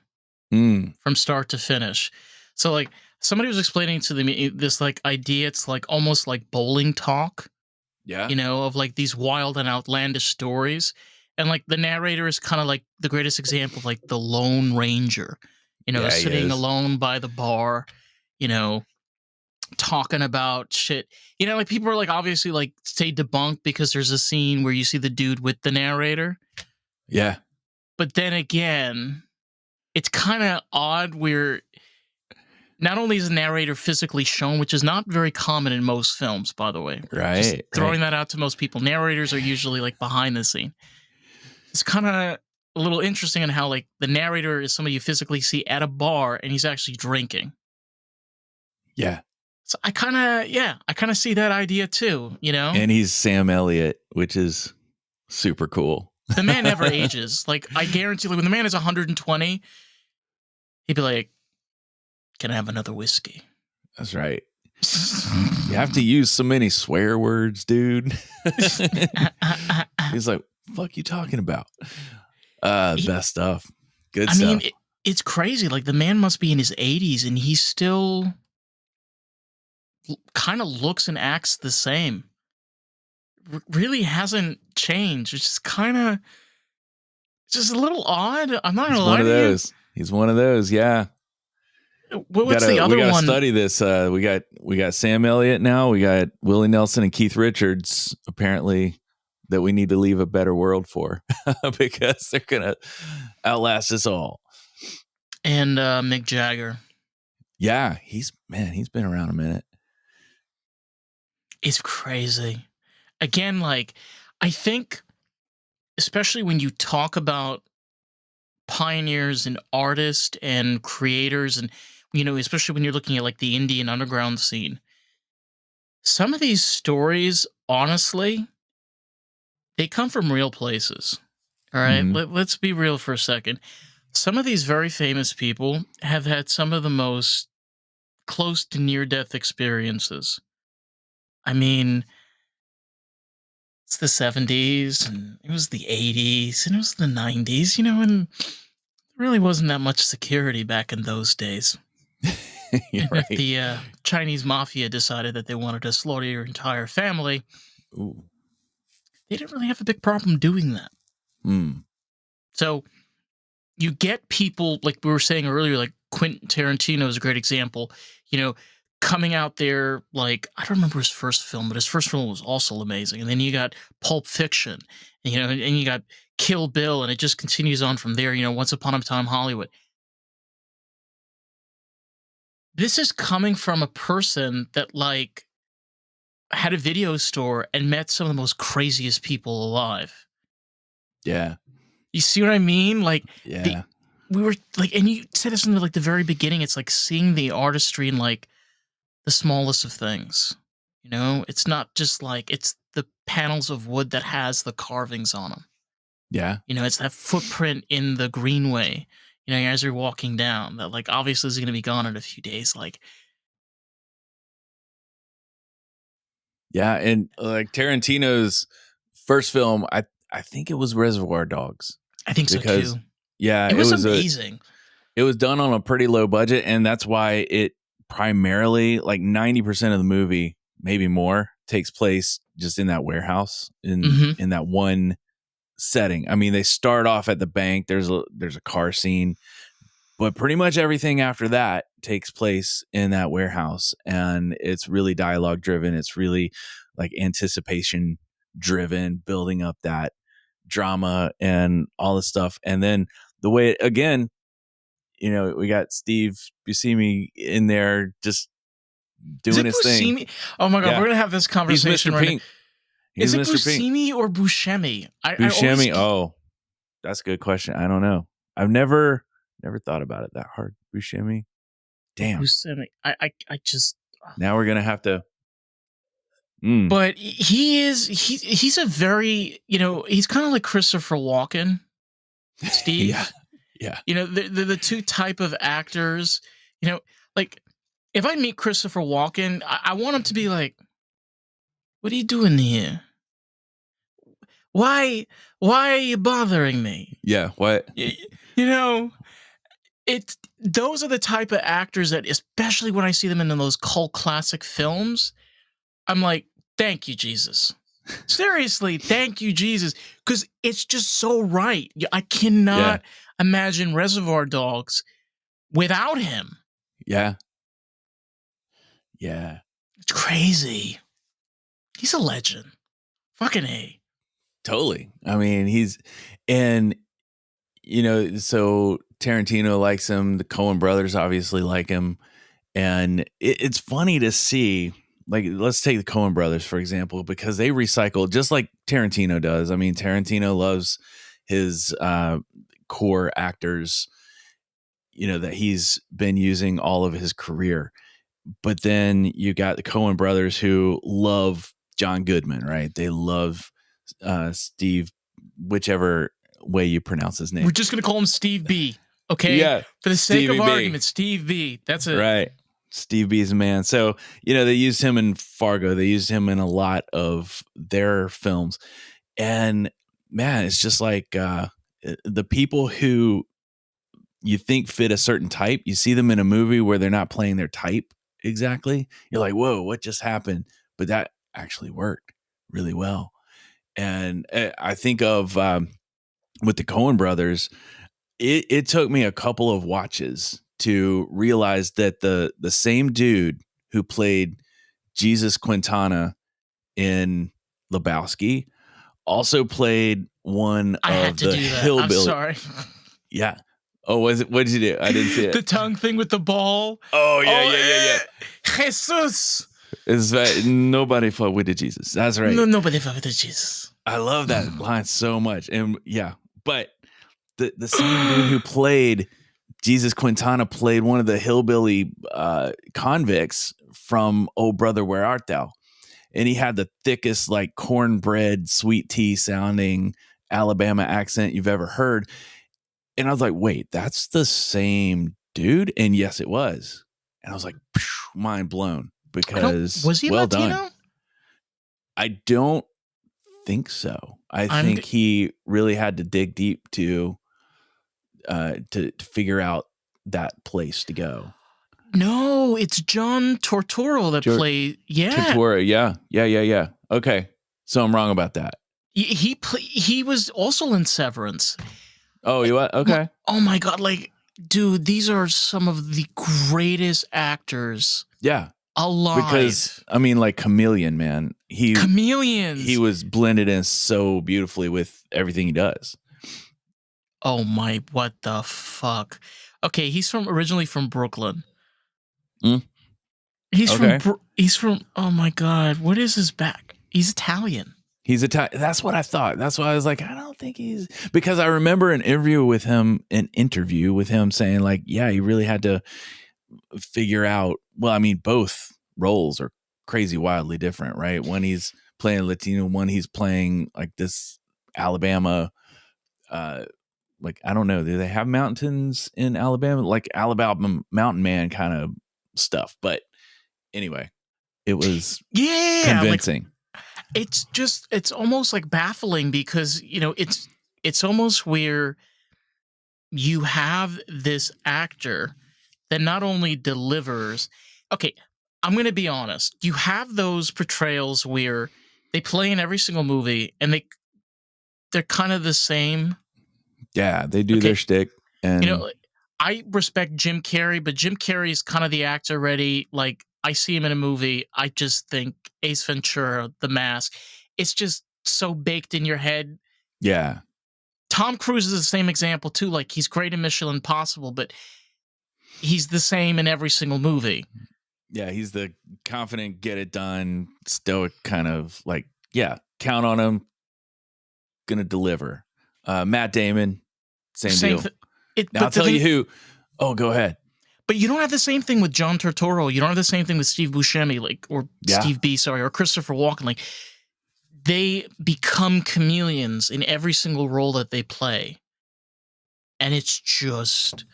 Speaker 3: from start to finish. So like somebody was explaining to me this like idea, it's like almost like bowling talk,
Speaker 2: yeah,
Speaker 3: of like these wild and outlandish stories. And like the narrator is kind of like the greatest example of like the Lone Ranger,
Speaker 2: Yeah, he
Speaker 3: sitting
Speaker 2: is.
Speaker 3: alone by the bar, talking about shit. Like people are like obviously like say debunked because there's a scene where you see the dude with the narrator.
Speaker 2: Yeah.
Speaker 3: But then again, it's kind of odd where not only is the narrator physically shown, which is not very common in most films, by the way.
Speaker 2: Right.
Speaker 3: Just throwing that out to most people. Narrators are usually like behind the scene. It's kind of a little interesting in how like the narrator is somebody you physically see at a bar and he's actually drinking.
Speaker 2: Yeah.
Speaker 3: So I kind of see that idea too,
Speaker 2: And he's Sam Elliott, which is super cool.
Speaker 3: The man never ages. Like I guarantee, like when the man is 120, he'd be like, "Can I have another whiskey?"
Speaker 2: That's right. You have to use so many swear words, dude. He's like, "Fuck you talking about?" Best stuff. Good stuff. I mean,
Speaker 3: it's crazy. Like the man must be in his 80s, and he still kind of looks and acts the same. Really hasn't changed, which is kind of just a little odd. I'm not gonna lie to you.
Speaker 2: He's one of those. Yeah.
Speaker 3: What's the other one?
Speaker 2: We gotta study this. We got Sam Elliott now. We got Willie Nelson and Keith Richards. Apparently, that we need to leave a better world for because they're gonna outlast us all.
Speaker 3: And Mick Jagger.
Speaker 2: Yeah, he's been around a minute.
Speaker 3: It's crazy. Again, like I think, especially when you talk about pioneers and artists and creators, and especially when you're looking at like the Indian underground scene, some of these stories, honestly, they come from real places. All right, let's be real for a second. Some of these very famous people have had some of the most close to near-death experiences. I mean, it's the 70s, and it was the 80s, and it was the 90s, and there really wasn't that much security back in those days. And
Speaker 2: right.
Speaker 3: if the Chinese mafia decided that they wanted to slaughter your entire family, they didn't really have a big problem doing that. So you get people, like we were saying earlier, like Quentin Tarantino is a great example, coming out there, like, I don't remember his first film, but his first film was also amazing. And then you got Pulp Fiction, and you got Kill Bill, and it just continues on from there, Once Upon a Time Hollywood. This is coming from a person that, like, had a video store and met some of the most craziest people alive.
Speaker 2: Yeah.
Speaker 3: You see what I mean? Like,
Speaker 2: yeah.
Speaker 3: We were, like, and you said this in, like, the very beginning, it's like seeing the artistry in, like, the smallest of things. It's not just like it's the panels of wood that has the carvings on them.
Speaker 2: Yeah.
Speaker 3: It's that footprint in the greenway, as you're walking down that, like, obviously is going to be gone in a few days. Like,
Speaker 2: yeah. And like Tarantino's first film, I think it was Reservoir Dogs.
Speaker 3: I think so too.
Speaker 2: Yeah.
Speaker 3: It was amazing.
Speaker 2: It was done on a pretty low budget. And that's why it primarily, like 90% of the movie, maybe more, takes place just in that warehouse in that one setting. I mean, they start off at the bank. There's a car scene, but pretty much everything after that takes place in that warehouse, and it's really dialogue driven. It's really like anticipation driven, building up that drama and all this stuff. And then the way, again, we got Steve Buscemi in there just
Speaker 3: Is
Speaker 2: doing
Speaker 3: it
Speaker 2: his thing.
Speaker 3: Buscemi? Oh my god,
Speaker 2: Yeah.
Speaker 3: we're gonna have this
Speaker 2: He's
Speaker 3: conversation
Speaker 2: Mr.
Speaker 3: right
Speaker 2: Pink.
Speaker 3: now. Is it
Speaker 2: Mr. Pink.
Speaker 3: Buscemi or Buscemi? I
Speaker 2: Buscemi.
Speaker 3: always,
Speaker 2: Oh, that's a good question. I don't know. I've never thought about it that hard. Buscemi. Damn.
Speaker 3: Buscemi. I just.
Speaker 2: Now we're gonna have to.
Speaker 3: But he's a very, he's kind of like Christopher Walken, Steve.
Speaker 2: Yeah.
Speaker 3: The two type of actors. Like if I meet Christopher Walken, I want him to be like, "What are you doing here? Why are you bothering me?"
Speaker 2: Yeah. What?
Speaker 3: Those are the type of actors that, especially when I see them in those cult classic films, I'm like, thank you, Jesus. Seriously, thank you, Jesus. Because it's just so right. I cannot imagine Reservoir Dogs without him.
Speaker 2: Yeah. Yeah.
Speaker 3: It's crazy. He's a legend. Fucking A.
Speaker 2: Totally. I mean, so Tarantino likes him. The Coen brothers obviously like him. And it's funny to see, like, let's take the Coen brothers, for example, because they recycle just like Tarantino does. I mean, Tarantino loves his core actors, that he's been using all of his career. But then you got the Coen brothers who love John Goodman, right? They love Steve, whichever way you pronounce his name.
Speaker 3: We're just going to call him Steve B. Okay?
Speaker 2: Yeah.
Speaker 3: For the sake
Speaker 2: Stevie
Speaker 3: of
Speaker 2: B.
Speaker 3: argument, Steve B. That's it.
Speaker 2: Right. Steve B's man. So, they used him in Fargo. They used him in a lot of their films. And man, it's just like the people who you think fit a certain type, you see them in a movie where they're not playing their type exactly. You're like, whoa, what just happened? But that actually worked really well. And I think of with the Coen brothers, it took me a couple of watches to realize that the same dude who played Jesus Quintana in Lebowski also played one
Speaker 3: I had
Speaker 2: of
Speaker 3: to
Speaker 2: the
Speaker 3: do that.
Speaker 2: hillbilly.
Speaker 3: I'm sorry.
Speaker 2: Yeah. Oh, was it? What did you do? I didn't see it.
Speaker 3: The tongue thing with the ball.
Speaker 2: Oh yeah.
Speaker 3: Jesus.
Speaker 2: It's right. Nobody fought with the Jesus. That's right.
Speaker 3: Nobody fought with the Jesus.
Speaker 2: I love that line so much. And yeah, but the same dude who played Jesus Quintana played one of the hillbilly convicts from Oh Brother, Where Art Thou? And he had the thickest, like cornbread, sweet tea sounding Alabama accent you've ever heard. And I was like, wait, that's the same dude? And yes, it was. And I was like, mind blown, because
Speaker 3: was he
Speaker 2: well
Speaker 3: Latino?
Speaker 2: done. I don't think so. I think he really had to dig deep to figure out that place to go.
Speaker 3: No, it's John Tortoro that played. Yeah.
Speaker 2: Tortoro, yeah. Okay. So I'm wrong about that.
Speaker 3: He was also in Severance.
Speaker 2: Oh, you what? Okay.
Speaker 3: Oh my god, like, dude, these are some of the greatest actors.
Speaker 2: Yeah.
Speaker 3: Alive.
Speaker 2: Because I mean, like Chameleon, man.
Speaker 3: Chameleons.
Speaker 2: He was blended in so beautifully with everything he does.
Speaker 3: Oh my, what the fuck? Okay, he's originally from Brooklyn. He's from oh my god, what is his back? He's Italian.
Speaker 2: He's Italian. That's what I thought. That's why I was like, I don't think he's, because I remember an interview with him saying like, yeah, he really had to figure out, well, I mean, both roles are crazy, wildly different, right? One he's playing Latino, one he's playing like this Alabama, like, I don't know, do they have mountains in Alabama? Like Alabama mountain man kind of stuff. But anyway, it was convincing.
Speaker 3: Like, it's almost like baffling because, it's almost where you have this actor that not only delivers. Okay, I'm going to be honest. You have those portrayals where they play in every single movie and they're kind of the same.
Speaker 2: Yeah, they do their shtick. And
Speaker 3: I respect Jim Carrey, but Jim Carrey is kind of the actor already. Like, I see him in a movie, I just think Ace Ventura, The Mask. It's just so baked in your head.
Speaker 2: Yeah.
Speaker 3: Tom Cruise is the same example too. Like, he's great in Mission Impossible, but he's the same in every single movie.
Speaker 2: Yeah, he's the confident, get it done, stoic kind of like, yeah, count on him, gonna deliver. Matt Damon, same deal. Now I'll tell you who. Oh, go ahead.
Speaker 3: But you don't have the same thing with John Turturro. You don't have the same thing with Steve Buscemi, like, or Steve B, sorry, or Christopher Walken. Like, they become chameleons in every single role that they play. And it's just,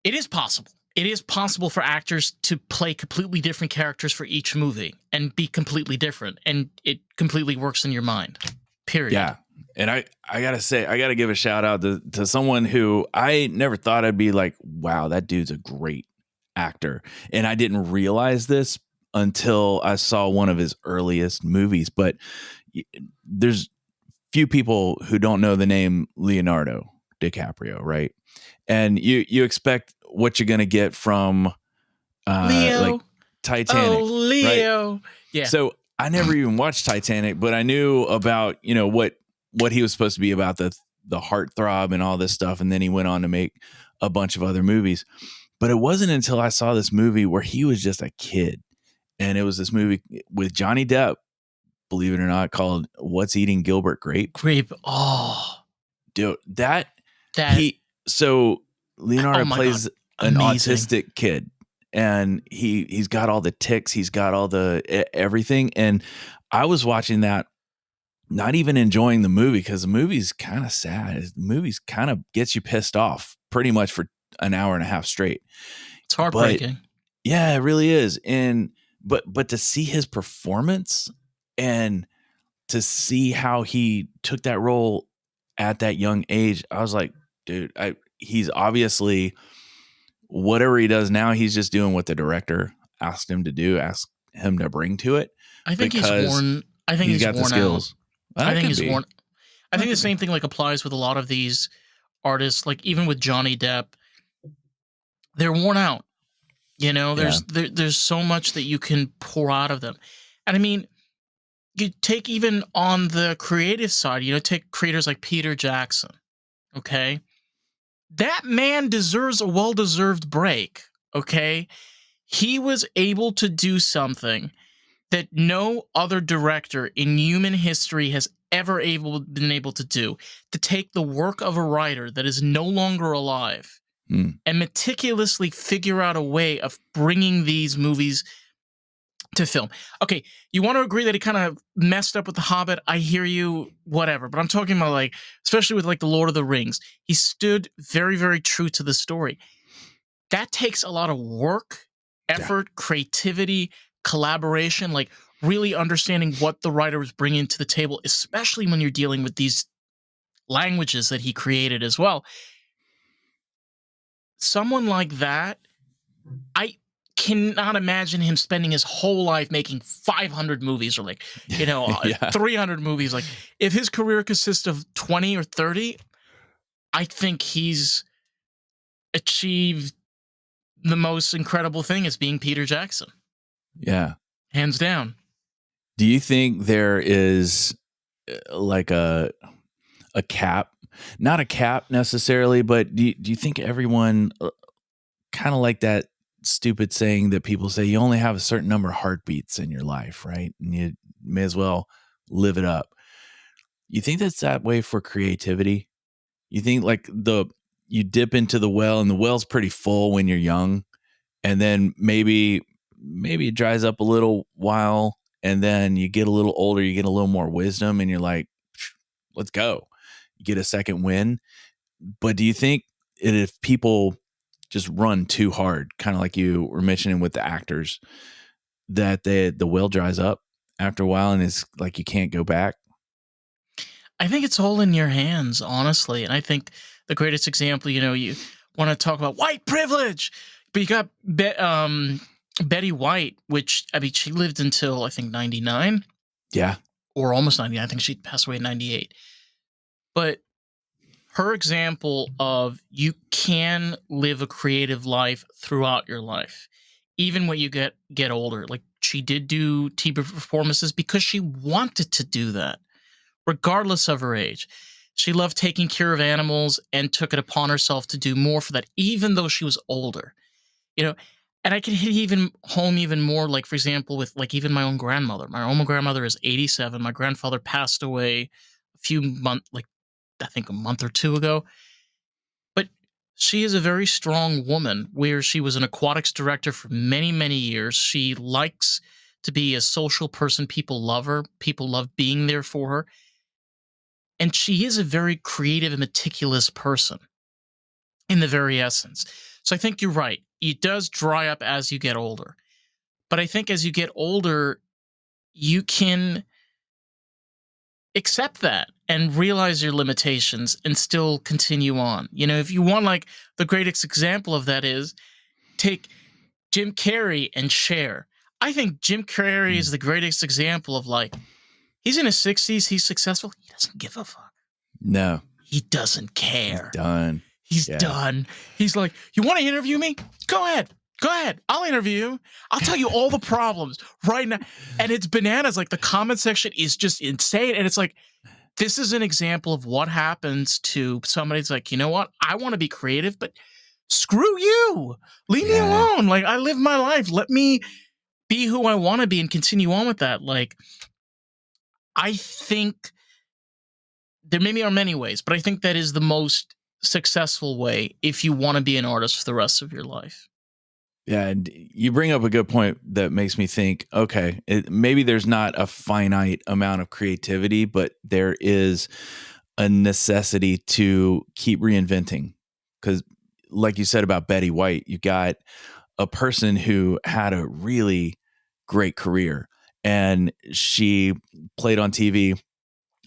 Speaker 3: it is possible. It is possible for actors to play completely different characters for each movie and be completely different. And it completely works in your mind. Period.
Speaker 2: Yeah. And I gotta say, I gotta give a shout out to someone who I never thought I'd be like, wow, that dude's a great actor. And I didn't realize this until I saw one of his earliest movies. But there's few people who don't know the name Leonardo DiCaprio, right? And you expect what you're gonna get from
Speaker 3: Leo.
Speaker 2: like Titanic.
Speaker 3: Oh, Leo.
Speaker 2: Right?
Speaker 3: Yeah.
Speaker 2: So I never even watched Titanic, but I knew about, what he was supposed to be about, the heartthrob and all this stuff. And then he went on to make a bunch of other movies. But it wasn't until I saw this movie where he was just a kid. And it was this movie with Johnny Depp, believe it or not, called What's Eating Gilbert Grape?
Speaker 3: Grape. Oh.
Speaker 2: Dude, so Leonardo plays an autistic kid. And he's got all the tics. He's got all the everything. And I was watching that, not even enjoying the movie because the movie's kind of sad. The movie's kind of gets you pissed off pretty much for an hour and a half straight.
Speaker 3: It's heartbreaking.
Speaker 2: But, yeah, it really is. And but to see his performance and to see how he took that role at that young age, I was like, dude, he's obviously, whatever he does now, he's just doing what the director asked him to do, asked him to bring to it.
Speaker 3: I think he's worn. I think he's got the skills.
Speaker 2: I think he's
Speaker 3: worn. I think the same thing like applies with a lot of these artists. Like even with Johnny Depp, they're worn out. There's so much that you can pour out of them, and I mean, you take even on the creative side. Take creators like Peter Jackson. Okay. That man deserves a well-deserved break, okay? He was able to do something that no other director in human history has ever been able to do, to take the work of a writer that is no longer alive and meticulously figure out a way of bringing these movies to film. Okay, you want to agree that he kind of messed up with The Hobbit? I hear you, whatever. But I'm talking about, like, especially with, like, The Lord of the Rings. He stood very, very true to the story. That takes a lot of work, effort, creativity, collaboration, like really understanding what the writer was bringing to the table, especially when you're dealing with these languages that he created as well. Someone like that, I cannot imagine him spending his whole life making 500 movies or 300 movies. Like, if his career consists of 20 or 30, I think he's achieved the most incredible thing as being Peter Jackson.
Speaker 2: Yeah.
Speaker 3: Hands down.
Speaker 2: Do you think there is like a cap? Not a cap necessarily, but do you think everyone kind of like that stupid saying that people say, you only have a certain number of heartbeats in your life, right? And you may as well live it up. You think that's that way for creativity? You think like you dip into the well and the well's pretty full when you're young, and then maybe it dries up a little while, and then you get a little older, you get a little more wisdom, and you're like, let's go. You get a second win. But do you think if people just run too hard, kind of like you were mentioning with the actors, that the well dries up after a while and it's like you can't go back?
Speaker 3: I think it's all in your hands, honestly. And I think the greatest example, you want to talk about white privilege, but you got Betty White, which, I mean, she lived until, I think, 99.
Speaker 2: Yeah.
Speaker 3: Or almost 99. I think she passed away in 98. But her example of you can live a creative life throughout your life, even when you get older. Like, she did do TV performances because she wanted to do that, regardless of her age. She loved taking care of animals and took it upon herself to do more for that, even though she was older. You know, and I can hit even home even more, like, for example, with like even my own grandmother. My own grandmother is 87. My grandfather passed away a few months, like I think a month or two ago. But she is a very strong woman, where she was an aquatics director for many, many years. She likes to be a social person. People love her. People love being there for her. And she is a very creative and meticulous person in the very essence. So I think you're right. It does dry up as you get older. But I think as you get older, you can accept that and realize your limitations and still continue on. You know, if you want, like, the greatest example of that is take Jim Carrey and Cher. I think Jim Carrey is the greatest example of, like, he's in his 60s, he's successful, he doesn't give a fuck.
Speaker 2: No.
Speaker 3: He doesn't care.
Speaker 2: He's done.
Speaker 3: He's done. He's like, you want to interview me? Go ahead. Go ahead. I'll interview you. I'll tell you all the problems right now. And it's bananas. Like, the comment section is just insane. And it's like, this is an example of what happens to somebody that's like, you know what? I want to be creative, but screw you. Leave me alone. Like, I live my life. Let me be who I want to be and continue on with that. Like, I think there maybe are many ways, but I think that is the most successful way if you want to be an artist for the rest of your life.
Speaker 2: Yeah, and you bring up a good point that makes me think, okay, maybe there's not a finite amount of creativity, but there is a necessity to keep reinventing. Because like you said about Betty White, you got a person who had a really great career, and she played on TV.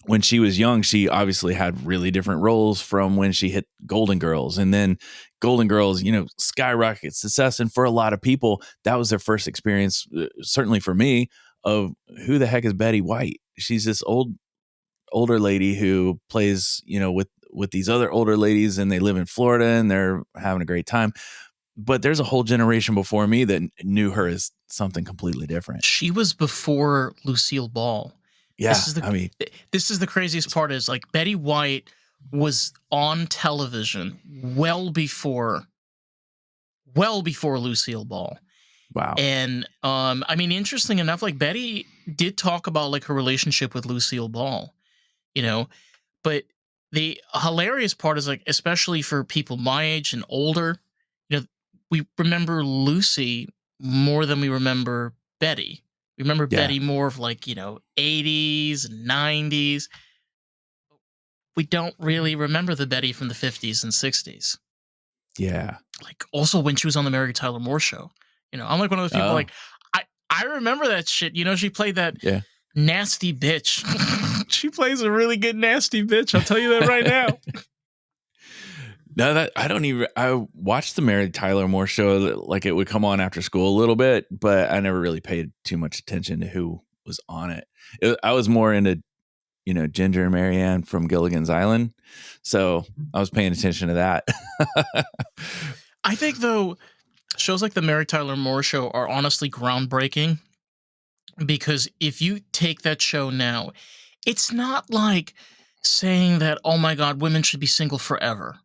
Speaker 2: When she was young, she obviously had really different roles from when she hit Golden Girls. And then Golden Girls, you know, skyrocket success. And for a lot of people, that was their first experience, certainly for me, of who the heck is Betty White? She's this older lady who plays, you know, with these other older ladies, and they live in Florida and they're having a great time. But there's a whole generation before me that knew her as something completely different.
Speaker 3: She was before Lucille Ball.
Speaker 2: Yeah,
Speaker 3: this is the craziest part, is like Betty White was on television well before Lucille Ball.
Speaker 2: Wow.
Speaker 3: And I mean, interesting enough, like, Betty did talk about, like, her relationship with Lucille Ball, you know, but the hilarious part is, like, especially for people my age and older, you know, we remember Lucy more than we remember Betty. We remember Betty more of, like, you know, 80s and 90s. We don't really remember the Betty from the 50s and 60s.
Speaker 2: Yeah.
Speaker 3: Like, also when she was on the Mary Tyler Moore Show. You know, I'm like one of those people, like, I remember that shit. You know, she played that nasty bitch. She plays a really good nasty bitch. I'll tell you that right now.
Speaker 2: No, that I watched the Mary Tyler Moore Show, like it would come on after school a little bit, but I never really paid too much attention to who was on it. I was more into, you know, Ginger and Marianne from Gilligan's Island. So I was paying attention to that.
Speaker 3: I think, though, shows like the Mary Tyler Moore Show are honestly groundbreaking, because if you take that show now, it's not like saying that, oh my God, women should be single forever.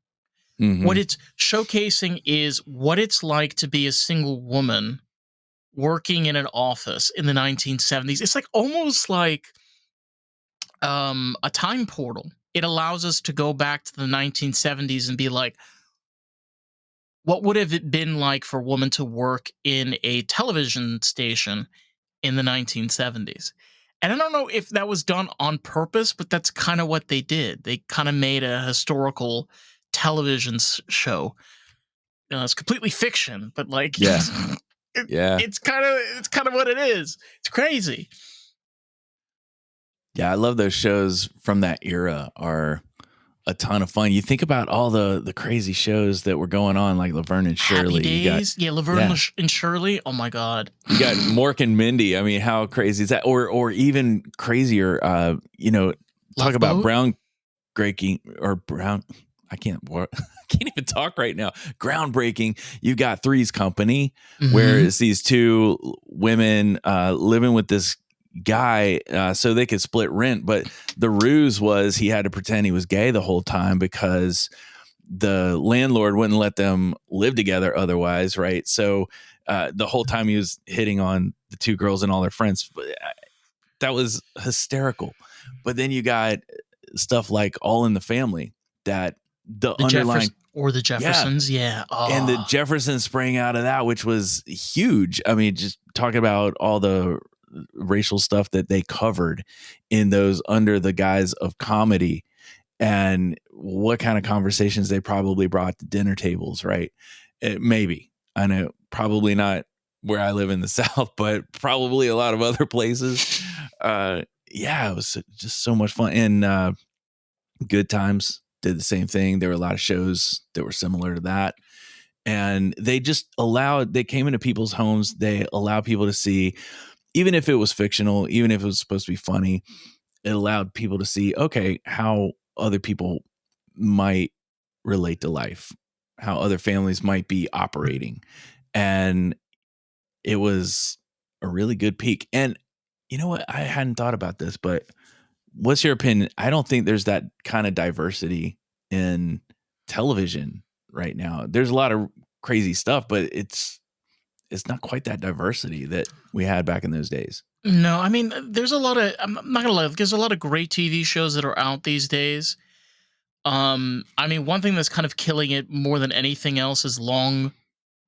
Speaker 3: Mm-hmm. What it's showcasing is what it's like to be a single woman working in an office in the 1970s. It's like almost like a time portal. It allows us to go back to the 1970s and be like, what would have it been like for a woman to work in a television station in the 1970s? And I don't know if that was done on purpose, but that's kind of what they did. They kind of made a historical television show. You know, it's completely fiction, but, like, it's kind of what it is. It's crazy.
Speaker 2: Yeah, I love those shows from that era. Are a ton of fun. You think about all the crazy shows that were going on, like Laverne and Shirley.
Speaker 3: Happy Days. Laverne and Shirley. Oh my God.
Speaker 2: You got Mork and Mindy. I mean, how crazy is that? Or even crazier, you know, talk about brown breaking or brown. I can't even talk right now. Groundbreaking. You got Three's Company,
Speaker 3: Mhm.
Speaker 2: where it's these two women living with this guy so they could split rent. But the ruse was he had to pretend he was gay the whole time because the landlord wouldn't let them live together otherwise, right? So the whole time he was hitting on the two girls and all their friends. That was hysterical. But then you got stuff like All in the Family, that the underlying
Speaker 3: the Jeffersons, yeah.
Speaker 2: and the Jeffersons sprang out of that, which was huge. I mean, just talking about all the racial stuff that they covered in those under the guise of comedy, and what kind of conversations they probably brought to dinner tables, right? Maybe. I know, probably not where I live in the South, but probably a lot of other places. Yeah, it was just so much fun. And Good Times did the same thing. There were a lot of shows that were similar to that. And they came into people's homes. They allowed people to see, even if it was fictional, even if it was supposed to be funny, it allowed people to see, okay, how other people might relate to life, how other families might be operating. And it was a really good peak. And you know what? I hadn't thought about this, but what's your opinion? I don't think there's that kind of diversity in television right now. There's a lot of crazy stuff, but it's not quite that diversity that we had back in those days.
Speaker 3: No, I mean, there's a lot of, I'm not gonna lie, there's a lot of great TV shows that are out these days. I mean, one thing that's kind of killing it more than anything else is long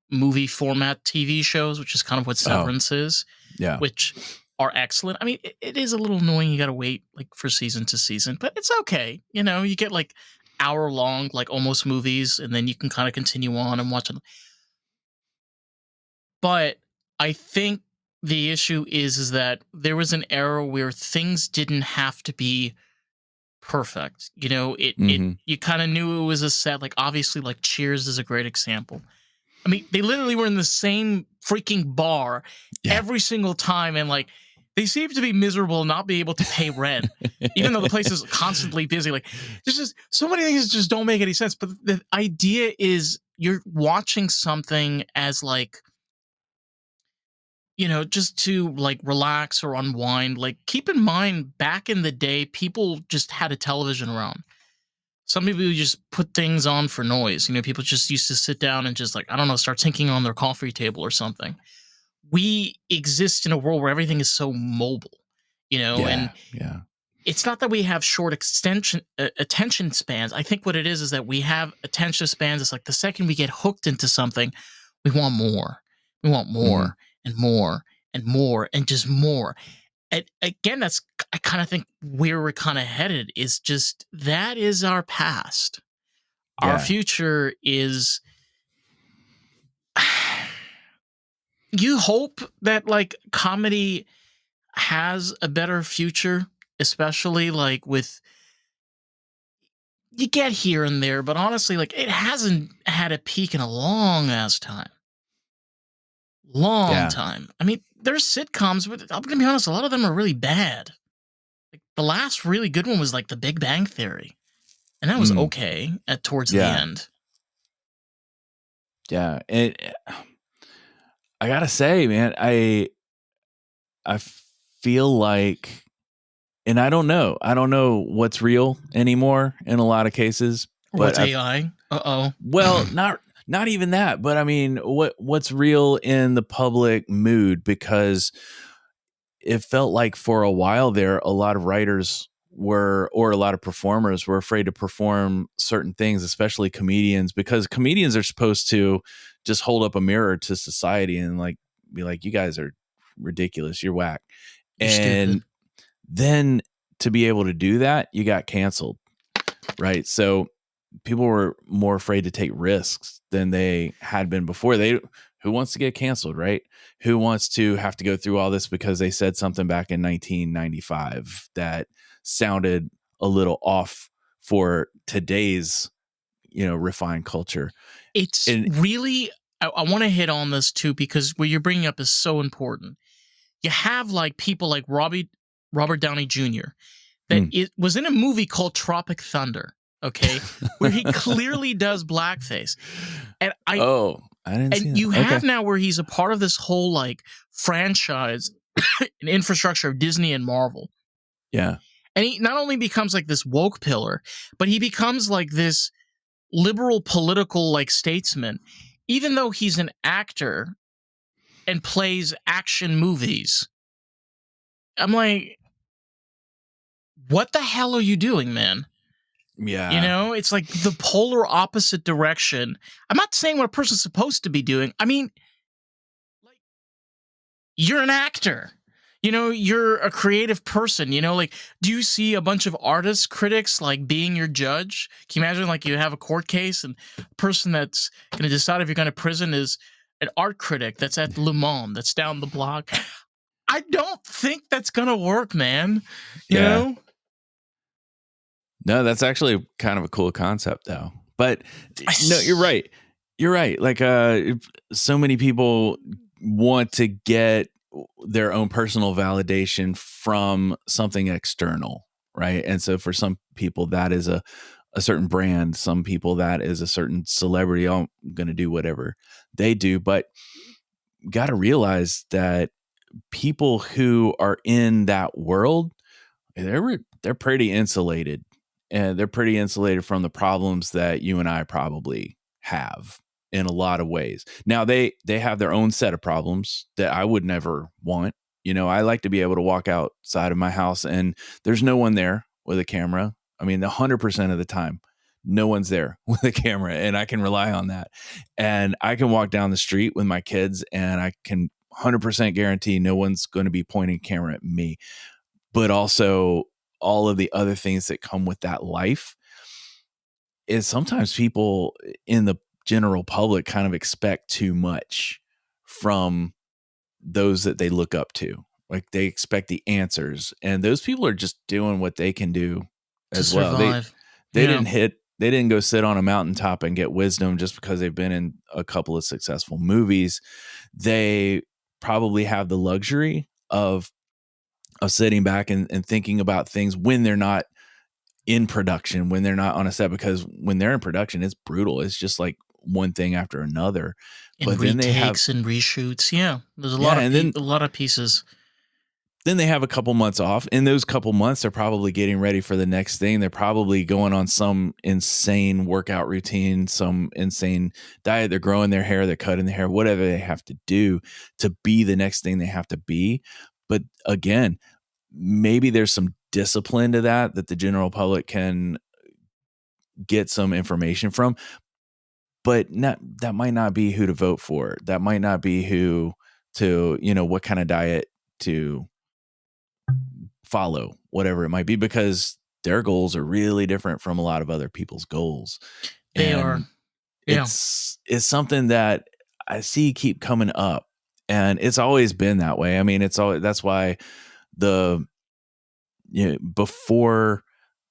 Speaker 3: movie format TV shows, which is kind of what Severance is,
Speaker 2: Yeah.
Speaker 3: which are excellent. I mean, it is a little annoying. You got to wait like for season to season, but it's okay. You know, you get like hour long, like almost movies, and then you can kind of continue on and watch them. But I think the issue is that there was an era where things didn't have to be perfect. You know, you kind of knew it was a set. Like obviously, like Cheers is a great example. I mean, they literally were in the same freaking bar every single time, and like they seem to be miserable, and not be able to pay rent, even though the place is constantly busy. Like there's just so many things that just don't make any sense. But the idea is you're watching something as like, you know, just to like relax or unwind. Like keep in mind, back in the day, people just had a television around. Some people just put things on for noise. You know, people just used to sit down and just like, I don't know, start thinking on their coffee table or something. We exist in a world where everything is so mobile, you know, and it's not that we have short attention spans. I think what it is that we have attention spans. It's like the second we get hooked into something, we want more. We want more and more and more and just more. And again, that's, I kind of think where we're kind of headed is just that is our past. Our future is, you hope that like comedy has a better future, especially like with, you get here and there, but honestly, like it hasn't had a peak in a long ass time. Long time. I mean, there's sitcoms, but I'm gonna be honest, a lot of them are really bad. Like the last really good one was like The Big Bang Theory, and that was okay at towards the end.
Speaker 2: Yeah, I gotta say, man, I feel like, and I don't know what's real anymore in a lot of cases.
Speaker 3: Or what's AI?
Speaker 2: Well, not even that, but I mean, what's real in the public mood, because it felt like for a while there, a lot of writers or a lot of performers were afraid to perform certain things, especially comedians, because comedians are supposed to just hold up a mirror to society and like be like, you guys are ridiculous, you're whack.
Speaker 3: You're stupid.
Speaker 2: Then to be able to do that, you got canceled, right? So people were more afraid to take risks than they had been before. Who wants to get canceled, right? Who wants to have to go through all this because they said something back in 1995 that sounded a little off for today's, refined culture?
Speaker 3: It's really, I want to hit on this too, because what you're bringing up is so important. You have like people like Robert Downey Jr. that it was in a movie called Tropic Thunder. okay, where he clearly does blackface. And I
Speaker 2: didn't see that.
Speaker 3: you have now where he's a part of this whole like franchise and infrastructure of Disney and Marvel.
Speaker 2: Yeah.
Speaker 3: And he not only becomes like this woke pillar, but he becomes like this liberal political like statesman, even though he's an actor and plays action movies. I'm like, what the hell are you doing, man?
Speaker 2: Yeah.
Speaker 3: You know, it's like the polar opposite direction. I'm not saying what a person's supposed to be doing. I mean, like, you're an actor. You know, you're a creative person. You know, like, do you see a bunch of artist critics like being your judge? Can you imagine like you have a court case and the person that's going to decide if you're going to prison is an art critic that's at Le Monde, that's down the block? I don't think that's going to work, man. You know?
Speaker 2: No, that's actually kind of a cool concept, though. But no, you're right. You're right. Like, so many people want to get their own personal validation from something external, right? And so for some people, that is a certain brand. Some people, that is a certain celebrity. Oh, I'm going to do whatever they do. But got to realize that people who are in that world, they're pretty insulated. And they're pretty insulated from the problems that you and I probably have in a lot of ways. Now they have their own set of problems that I would never want. You know, I like to be able to walk outside of my house and there's no one there with a camera. I mean, 100% of the time, no one's there with a camera, and I can rely on that. And I can walk down the street with my kids and I can 100% guarantee no one's going to be pointing a camera at me. But also all of the other things that come with that life is sometimes people in the general public kind of expect too much from those that they look up to. Like they expect the answers, and those people are just doing what they can do as well.
Speaker 3: Survive.
Speaker 2: They didn't go sit on a mountaintop and get wisdom just because they've been in a couple of successful movies. They probably have the luxury of sitting back and thinking about things when they're not in production, when they're not on a set, because when they're in production, it's brutal. It's just like one thing after another.
Speaker 3: And
Speaker 2: but
Speaker 3: retakes
Speaker 2: then they have
Speaker 3: and reshoots. Yeah. There's a lot of pieces.
Speaker 2: Then they have a couple months off. In those couple months, they're probably getting ready for the next thing. They're probably going on some insane workout routine, some insane diet. They're growing their hair, they're cutting their hair, whatever they have to do to be the next thing they have to be. But again, maybe there's some discipline to that the general public can get some information from, but that might not be who to vote for. That might not be who to, what kind of diet to follow, whatever it might be, because their goals are really different from a lot of other people's goals.
Speaker 3: They are. Yeah.
Speaker 2: It's something that I see keep coming up, and it's always been that way. I mean, that's why before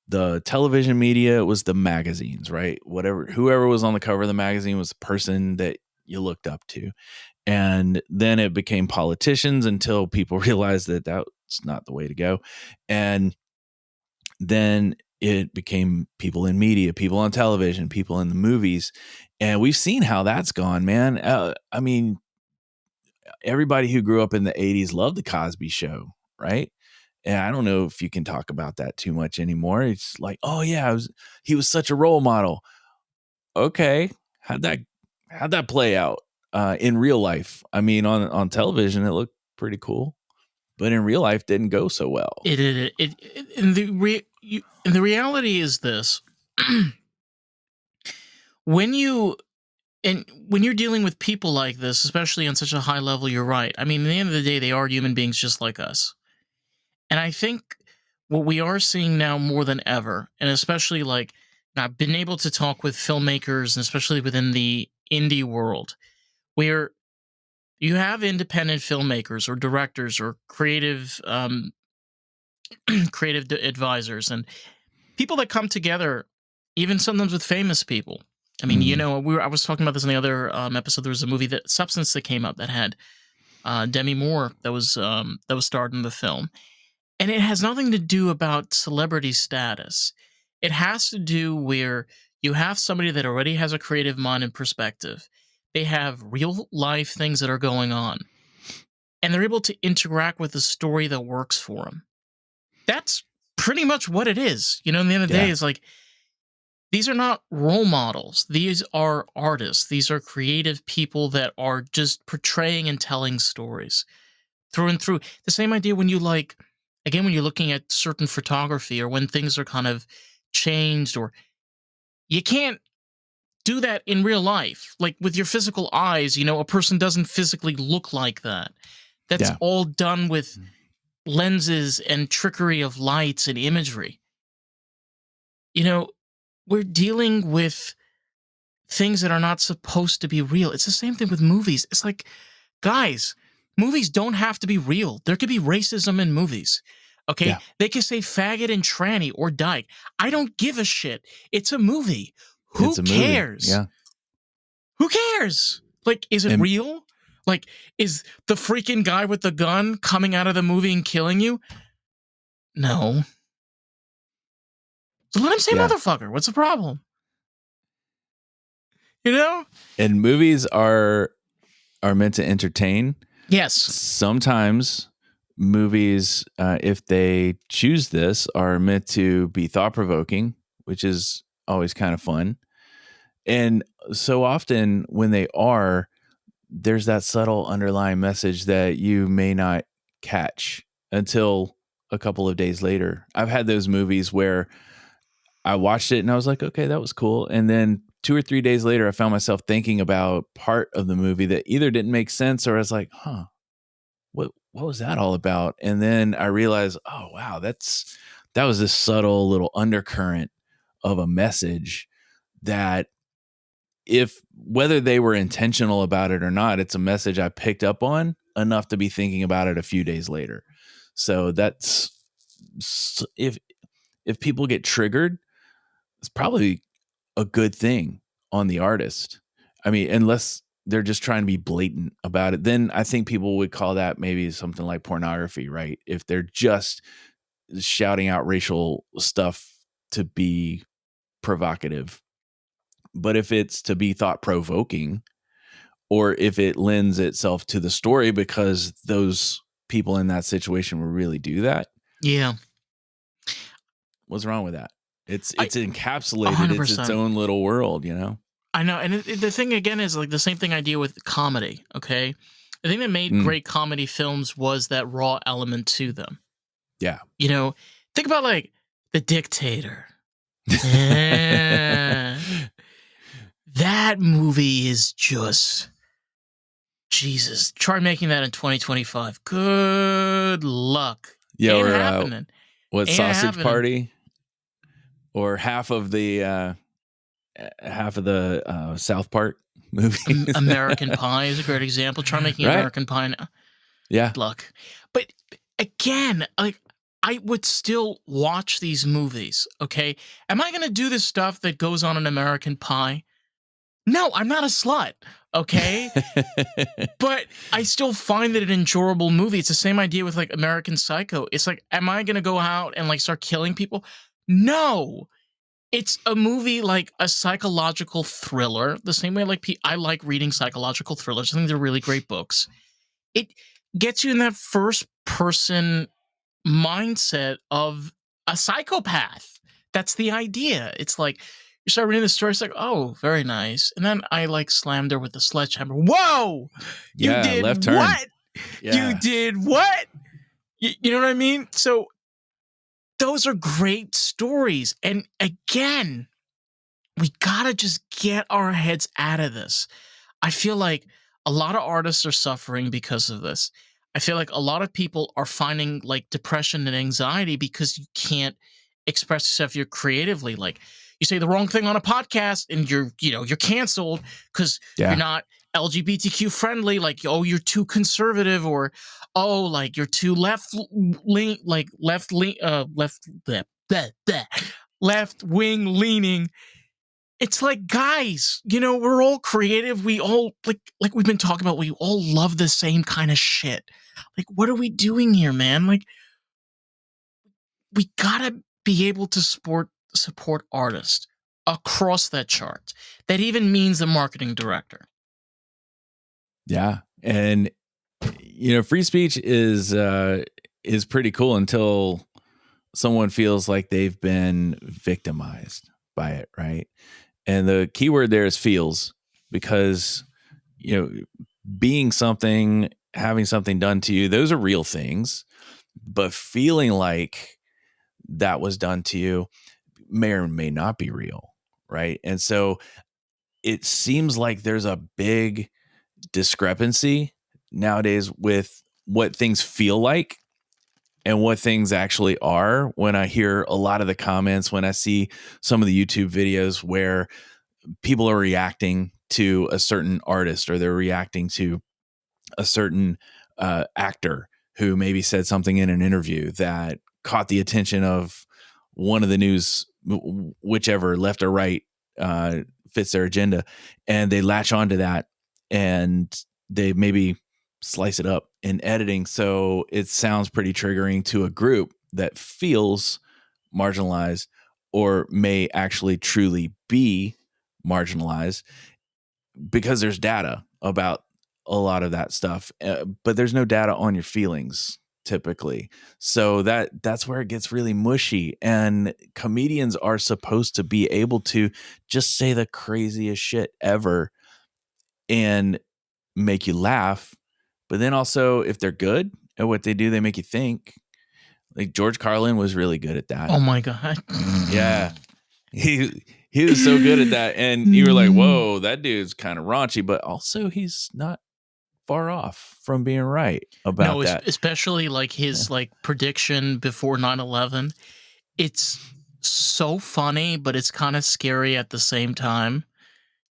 Speaker 2: the television media, it was the magazines, right? Whoever was on the cover of the magazine was the person that you looked up to. And then it became politicians until people realized that that's not the way to go. And then it became people in media, people on television, people in the movies. And we've seen how that's gone, man. I mean, everybody who grew up in the 80s loved the Cosby Show, right? And I don't know if you can talk about that too much anymore. It's like, oh yeah, he was such a role model. Okay, how'd that play out in real life? I mean, on television, it looked pretty cool, but in real life, didn't go so well.
Speaker 3: And the reality is this: when you're dealing with people like this, especially on such a high level, you're right. I mean, at the end of the day, they are human beings just like us. And I think what we are seeing now more than ever, and especially like I've been able to talk with filmmakers, and especially within the indie world, where you have independent filmmakers or directors or creative advisors and people that come together, even sometimes with famous people. I mean, I was talking about this in the other episode. There was a movie Substance that came up that had Demi Moore that was starred in the film. And it has nothing to do about celebrity status. It has to do where you have somebody that already has a creative mind and perspective. They have real life things that are going on, and they're able to interact with a story that works for them. That's pretty much what it is. In the end of the day,
Speaker 2: Yeah.
Speaker 3: it's like, these are not role models. These are artists. These are creative people that are just portraying and telling stories through and through. The same idea when you again, when you're looking at certain photography or when things are kind of changed, or you can't do that in real life. Like with your physical eyes, a person doesn't physically look like that. That's
Speaker 2: Yeah.
Speaker 3: all done with lenses and trickery of lights and imagery. We're dealing with things that are not supposed to be real. It's the same thing with movies. It's like, guys, movies don't have to be real. There could be racism in movies. Okay?
Speaker 2: Yeah.
Speaker 3: They can say faggot and tranny or dyke. I don't give a shit. It's a movie. Who
Speaker 2: It's a movie.
Speaker 3: cares?
Speaker 2: Yeah.
Speaker 3: Who cares? Like, is it
Speaker 2: And-
Speaker 3: real? Like, is the freaking guy with the gun coming out of the movie and killing you? No. So let him say
Speaker 2: Yeah.
Speaker 3: motherfucker. What's the problem?
Speaker 2: And movies are meant to entertain.
Speaker 3: Yes.
Speaker 2: Sometimes movies, if they choose this, are meant to be thought-provoking, which is always kind of fun. And so often when they are, there's that subtle underlying message that you may not catch until a couple of days later. I've had those movies where I watched it and I was like, okay, that was cool. And then 2 or 3 days later, I found myself thinking about part of the movie that either didn't make sense or I was like, what was that all about? And then I realized, oh, wow, that was this subtle little undercurrent of a message that whether they were intentional about it or not, it's a message I picked up on enough to be thinking about it a few days later. So that's, if people get triggered, it's probably a good thing on the artist. I mean, unless they're just trying to be blatant about it, then I think people would call that maybe something like pornography, right? If they're just shouting out racial stuff to be provocative. But if it's to be thought provoking, or if it lends itself to the story because those people in that situation would really do that.
Speaker 3: Yeah.
Speaker 2: What's wrong with that? It's encapsulated.
Speaker 3: 100%.
Speaker 2: It's its own little world,
Speaker 3: I know. And the thing again is like the same thing I deal with comedy. Okay. The thing that made great comedy films was that raw element to them.
Speaker 2: Yeah.
Speaker 3: Think about like The Dictator. Yeah. That movie is just, Jesus. Try making that in 2025. Good luck.
Speaker 2: Yeah.
Speaker 3: Ain't
Speaker 2: Or
Speaker 3: happening.
Speaker 2: what,
Speaker 3: Ain't
Speaker 2: Sausage
Speaker 3: happening.
Speaker 2: Party, or half of the South Park movie.
Speaker 3: American Pie is a great example. Try making
Speaker 2: Right.
Speaker 3: American Pie now.
Speaker 2: Yeah.
Speaker 3: Good luck. But again, like, I would still watch these movies, okay? Am I going to do the stuff that goes on in American Pie? No, I'm not a slut, okay? But I still find it an enjoyable movie. It's the same idea with like American Psycho. It's like, am I going to go out and like start killing people? No. It's a movie like a psychological thriller, the same way like I like reading psychological thrillers. I think they're really great books. It gets you in that first person mindset of a psychopath. That's the idea. It's like you start reading the story, it's like, oh, very nice. And then I like slammed her with the sledgehammer. Whoa! You did
Speaker 2: left turn.
Speaker 3: what?
Speaker 2: Yeah.
Speaker 3: You did what? You know what I mean? So those are great stories. And again, we gotta just get our heads out of this. I feel like a lot of artists are suffering because of this. I feel like a lot of people are finding like depression and anxiety because you can't express yourself creatively. Like you say the wrong thing on a podcast and you're canceled because you're not LGBTQ friendly. Like, oh, you're too conservative, or oh, like you're too left wing leaning. It's like, guys, we're all creative. We all like we've been talking about, we all love the same kind of shit. Like, what are we doing here, man? Like, we gotta be able to support support artists across that chart. That even means the marketing director.
Speaker 2: Yeah. And free speech is pretty cool until someone feels like they've been victimized by it, right? And the key word there is feels, because being something, having something done to you, those are real things, but feeling like that was done to you may or may not be real, right? And so it seems like there's a big discrepancy nowadays with what things feel like and what things actually are. When I hear a lot of the comments, when I see some of the YouTube videos where people are reacting to a certain artist, or they're reacting to a certain actor who maybe said something in an interview that caught the attention of one of the news, whichever left or right fits their agenda, and they latch onto that, and they maybe slice it up in editing so it sounds pretty triggering to a group that feels marginalized or may actually truly be marginalized, because there's data about a lot of that stuff, but there's no data on your feelings typically. So that's where it gets really mushy, and comedians are supposed to be able to just say the craziest shit ever and make you laugh. But then also, if they're good at what they do, they make you think. Like George Carlin was really good at that.
Speaker 3: Oh my God.
Speaker 2: Yeah. He was so good at that, and you were like, whoa, that dude's kind of raunchy, but also he's not far off from being right about that.
Speaker 3: Especially like his like prediction before 9/11. It's so funny, but it's kind of scary at the same time.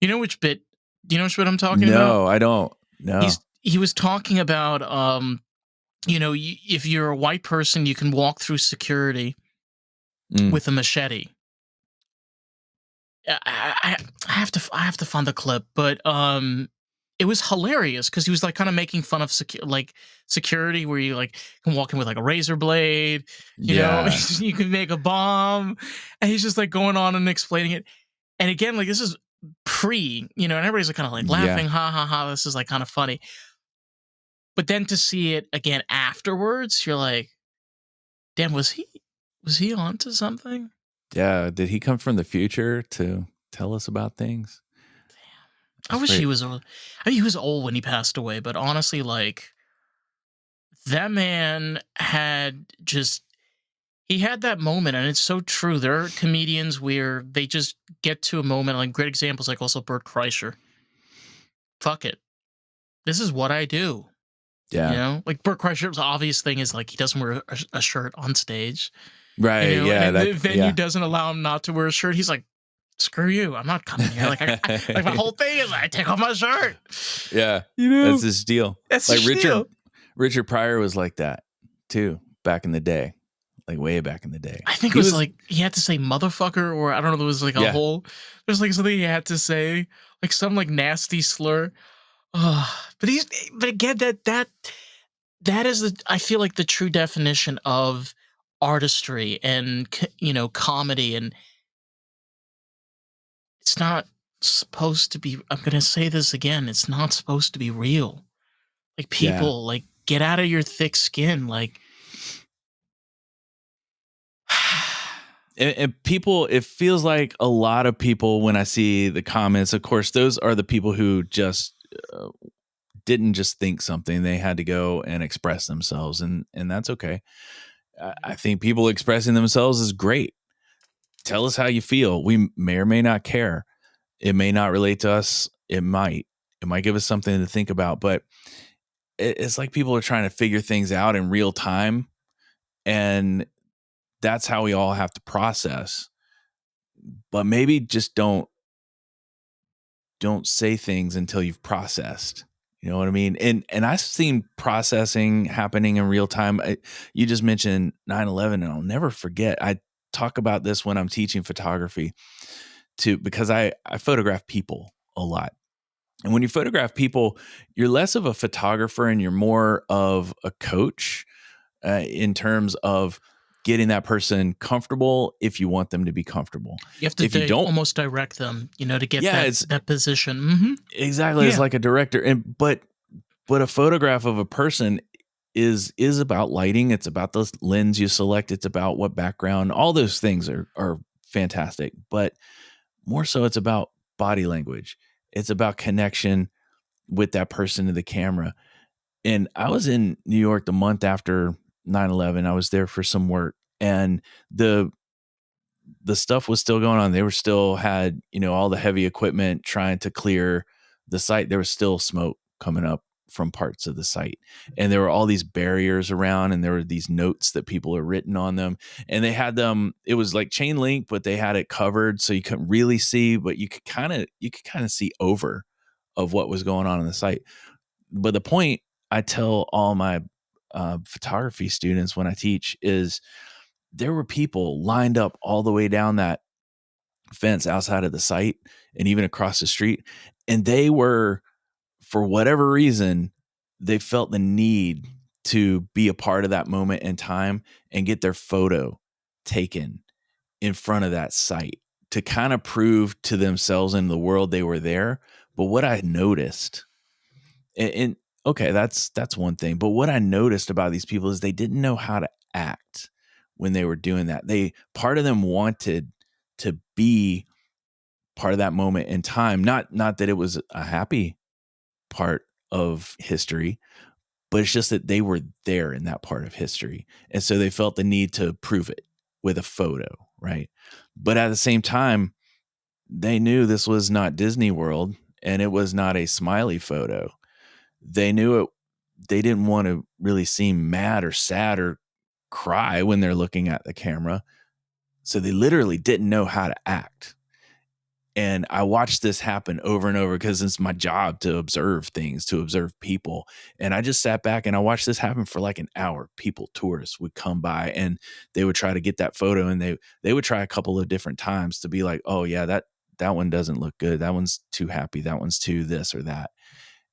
Speaker 3: You know which bit? Do you know which bit I'm talking about?
Speaker 2: No, I don't. No.
Speaker 3: He was talking about if you're a white person, you can walk through security with a machete. I have to find the clip, but it was hilarious because he was like kind of making fun of security, where you like can walk in with like a razor blade, you know, you can make a bomb, and he's just like going on and explaining it. And again, like this is and everybody's like kind of like laughing, ha ha ha, this is like kind of funny. But then to see it again afterwards, you're like, damn, was he onto something?
Speaker 2: Yeah. Did he come from the future to tell us about things?
Speaker 3: I wish he was old. I mean, he was old when he passed away, but honestly, like, that man he had that moment, and it's so true. There are comedians where they just get to a moment, like great examples, like also Bert Kreischer. Fuck it. This is what I do.
Speaker 2: Yeah.
Speaker 3: You know? Like Bert Kreischer's obvious thing is like he doesn't wear a shirt on stage.
Speaker 2: Right.
Speaker 3: You know?
Speaker 2: Yeah.
Speaker 3: And the venue doesn't allow him not to wear a shirt. He's like, screw you, I'm not coming here. Like, like my whole thing is I take off my shirt.
Speaker 2: Yeah,
Speaker 3: you know,
Speaker 2: that's his deal.
Speaker 3: That's
Speaker 2: like
Speaker 3: his deal.
Speaker 2: Richard Pryor was like that too, back in the day, like way back in the day.
Speaker 3: I think it was like he had to say motherfucker, or I don't know. There was like a whole. There's like something he had to say, like some like nasty slur. But again, that is I feel like the true definition of artistry and comedy, and it's not supposed to be. I'm gonna say this again. It's not supposed to be real. Like people, like get out of your thick skin. Like,
Speaker 2: and people, it feels like a lot of people when I see the comments. Of course, those are the people who just didn't just think something. They had to go and express themselves, and that's okay. I think people expressing themselves is great. Tell us how you feel. We may or may not care. It may not relate to us. It might give us something to think about, but it's like people are trying to figure things out in real time. And that's how we all have to process, but maybe just don't say things until you've processed. You know what I mean? And I've seen processing happening in real time. You just mentioned 9/11, and I'll never forget. I talk about this when I'm teaching photography too, because I photograph people a lot. And when you photograph people, you're less of a photographer and you're more of a coach in terms of getting that person comfortable if you want them to be comfortable.
Speaker 3: You have to
Speaker 2: If you don't,
Speaker 3: almost direct them, to get
Speaker 2: yeah, it's
Speaker 3: that position. Mm-hmm.
Speaker 2: exactly. It's
Speaker 3: Yeah.
Speaker 2: like a director. But a photograph of a person is about lighting. It's about the lens you select. It's about what background. All those things are fantastic. But more so, it's about body language. It's about connection with that person to the camera. And I was in New York the month after 9/11. I was there for some work, and the stuff was still going on. They were still had, all the heavy equipment trying to clear the site. There was still smoke coming up from parts of the site. And there were all these barriers around, and there were these notes that people had written on them. And they had them, it was like chain link, but they had it covered so you couldn't really see, but you could kind of see over of what was going on the site. But the point I tell all my photography students when I teach is there were people lined up all the way down that fence outside of the site and even across the street. And they were, for whatever reason, they felt the need to be a part of that moment in time and get their photo taken in front of that site to kind of prove to themselves and the world they were there. But what I noticed, and okay, that's one thing. But what I noticed about these people is they didn't know how to act when they were doing that. Part of them wanted to be part of that moment in time. Not that it was a happy part of history, but it's just that they were there in that part of history. And so they felt the need to prove it with a photo, right? But at the same time, they knew this was not Disney World and it was not a smiley photo. They knew it. They didn't want to really seem mad or sad or cry when they're looking at the camera. So they literally didn't know how to act. And I watched this happen over and over because it's my job to observe things, to observe people. And I just sat back and I watched this happen for like an hour. Tourists would come by and they would try to get that photo, and they would try a couple of different times to be like, oh yeah, that one doesn't look good. That one's too happy. That one's too this or that.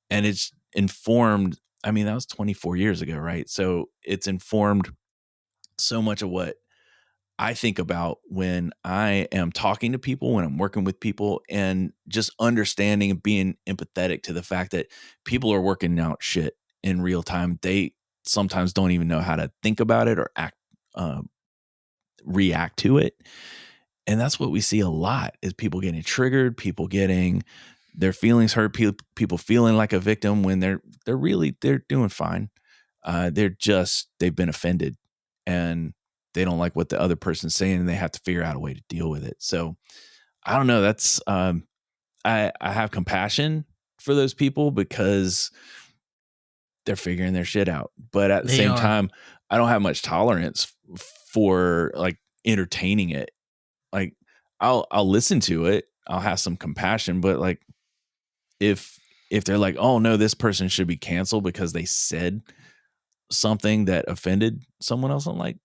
Speaker 2: And it's informed. I mean, that was 24 years ago, right? So it's informed so much of what I think about when I am talking to people, when I'm working with people, and just understanding and being empathetic to the fact that people are working out shit in real time. They sometimes don't even know how to think about it or react to it. And that's what we see a lot is people getting triggered, people getting their feelings hurt, people feeling like a victim when they're doing fine. They've been offended and they don't like what the other person's saying, and they have to figure out a way to deal with it. So I don't know. That's I have compassion for those people because they're figuring their shit out. But at the same time, I don't have much tolerance for like entertaining it. Like I'll listen to it. I'll have some compassion, but like if they're like, oh no, this person should be canceled because they said something that offended someone else, I'm like,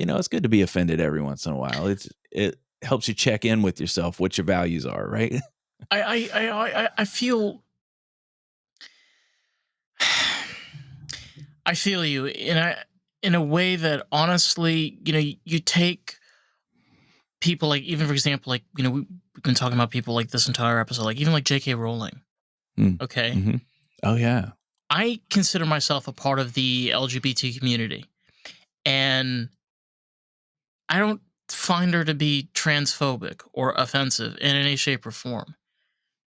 Speaker 2: it's good to be offended every once in a while. It helps you check in with yourself, what your values are, right?
Speaker 3: I feel I feel you in a way that honestly, you take people like, even for example, like, we've been talking about people like this entire episode, like even like J.K. Rowling. Okay.
Speaker 2: Mm-hmm. Oh yeah.
Speaker 3: I consider myself a part of the LGBT community, and I don't find her to be transphobic or offensive in any shape or form.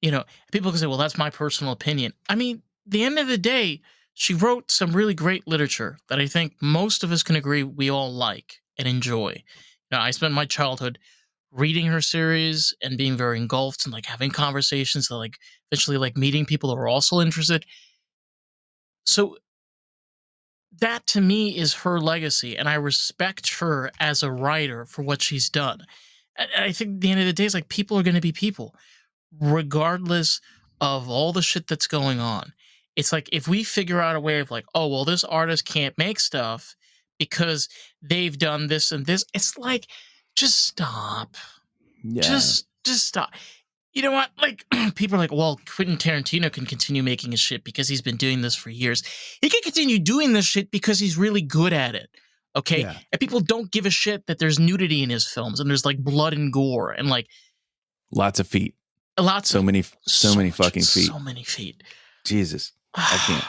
Speaker 3: People can say, well, that's my personal opinion. I mean, the end of the day, she wrote some really great literature that I think most of us can agree we all like and enjoy. I spent my childhood reading her series and being very engulfed and like having conversations and like eventually like meeting people that are also interested. So that to me is her legacy, and I respect her as a writer for what she's done. And I think at the end of the day, it's like people are going to be people, regardless of all the shit that's going on. It's like if we figure out a way of like, oh, well, this artist can't make stuff because they've done this and this, it's like, just stop.
Speaker 2: Yeah.
Speaker 3: Just stop. You know what? Like, people are like, well, Quentin Tarantino can continue making his shit because he's been doing this for years. He can continue doing this shit because he's really good at it. Okay.
Speaker 2: Yeah.
Speaker 3: And people don't give a shit that there's nudity in his films and there's like blood and gore and like
Speaker 2: Lots of feet.
Speaker 3: lots
Speaker 2: So
Speaker 3: of
Speaker 2: many fucking feet.
Speaker 3: So many feet.
Speaker 2: Jesus. I can't.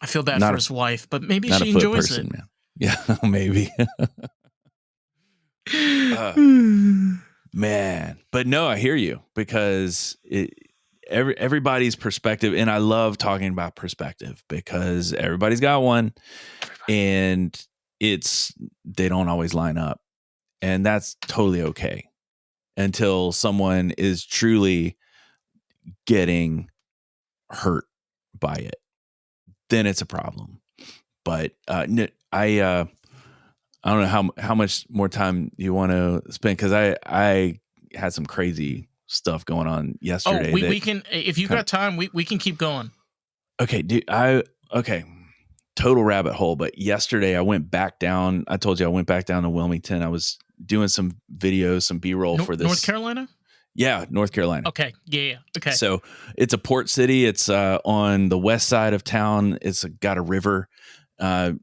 Speaker 3: I feel bad
Speaker 2: Not
Speaker 3: for
Speaker 2: a-
Speaker 3: his wife, but maybe
Speaker 2: Not
Speaker 3: she
Speaker 2: a foot
Speaker 3: enjoys
Speaker 2: person,
Speaker 3: it.
Speaker 2: man. Yeah, maybe. Man. But no, I hear you because everybody's perspective, and I love talking about perspective because everybody's got one and they don't always line up. And that's totally okay until someone is truly getting hurt by it. Then it's a problem. But I don't know how much more time you want to spend because I had some crazy stuff going on yesterday.
Speaker 3: We can, if you got time, we can keep going.
Speaker 2: Okay, dude. Okay. Total rabbit hole. But yesterday I went back down. I told you I went back down to Wilmington. I was doing some videos, some B-roll for this.
Speaker 3: North Carolina?
Speaker 2: Yeah, North Carolina.
Speaker 3: Okay. Yeah. Okay.
Speaker 2: So it's a port city. It's on the west side of town. It's got a river. It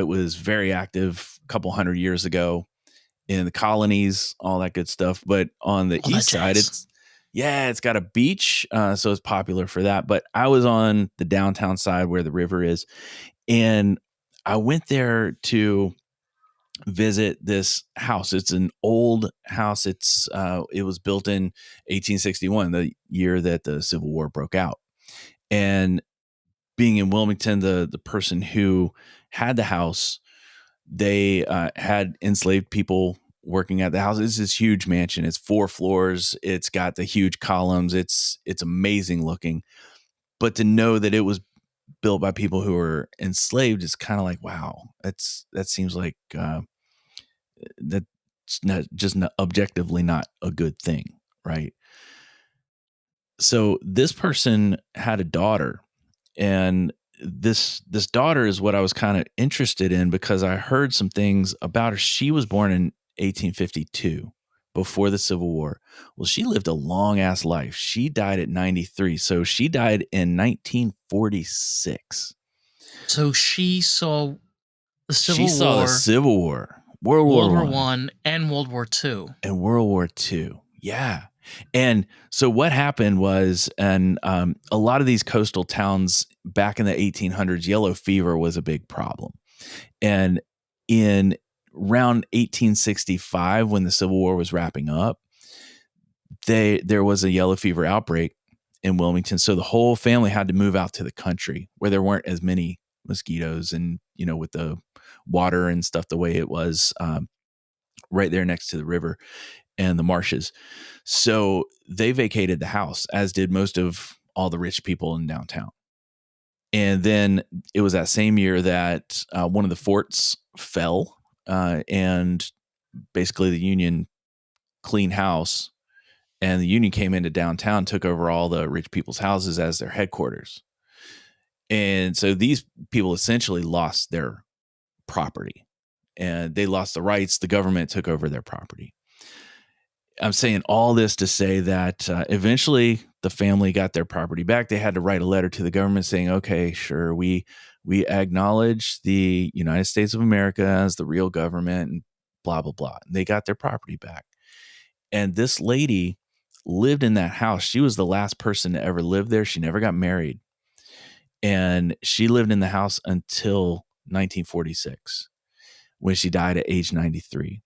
Speaker 2: was very active a couple hundred years ago in the colonies, all that good stuff. But on the east side, it's got a beach. So it's popular for that. But I was on the downtown side where the river is. And I went there to visit this house. It's an old house. It was built in 1861, the year that the Civil War broke out. And being in Wilmington, the person who had the house, they had enslaved people working at the house. It's this huge mansion. It's 4 floors. It's got the huge columns. It's amazing looking. But to know that it was built by people who were enslaved is kind of like, wow, that seems like that's not objectively not a good thing, right? So this person had a daughter, and this daughter is what I was kind of interested in because I heard some things about her. She was born in 1852, before the Civil War. Well, she lived a long ass life. She died at 93, so she died in 1946.
Speaker 3: So she saw the Civil War.
Speaker 2: She saw the Civil War, World War
Speaker 3: I, and World War II.
Speaker 2: And World War II. Yeah. And so what happened was, and a lot of these coastal towns back in the 1800s, yellow fever was a big problem. And in around 1865, when the Civil War was wrapping up, there was a yellow fever outbreak in Wilmington. So the whole family had to move out to the country where there weren't as many mosquitoes and, with the water and stuff the way it was right there next to the river and the marshes. So they vacated the house, as did most of all the rich people in downtown. And then it was that same year that one of the forts fell, and basically the Union cleaned house, and the Union came into downtown, took over all the rich people's houses as their headquarters. And so these people essentially lost their property, and they lost the rights. The government took over their property. I'm saying all this to say that eventually the family got their property back. They had to write a letter to the government saying, okay, sure, we acknowledge the United States of America as the real government and blah, blah, blah. And they got their property back. And this lady lived in that house. She was the last person to ever live there. She never got married. And she lived in the house until 1946, when she died at age 93.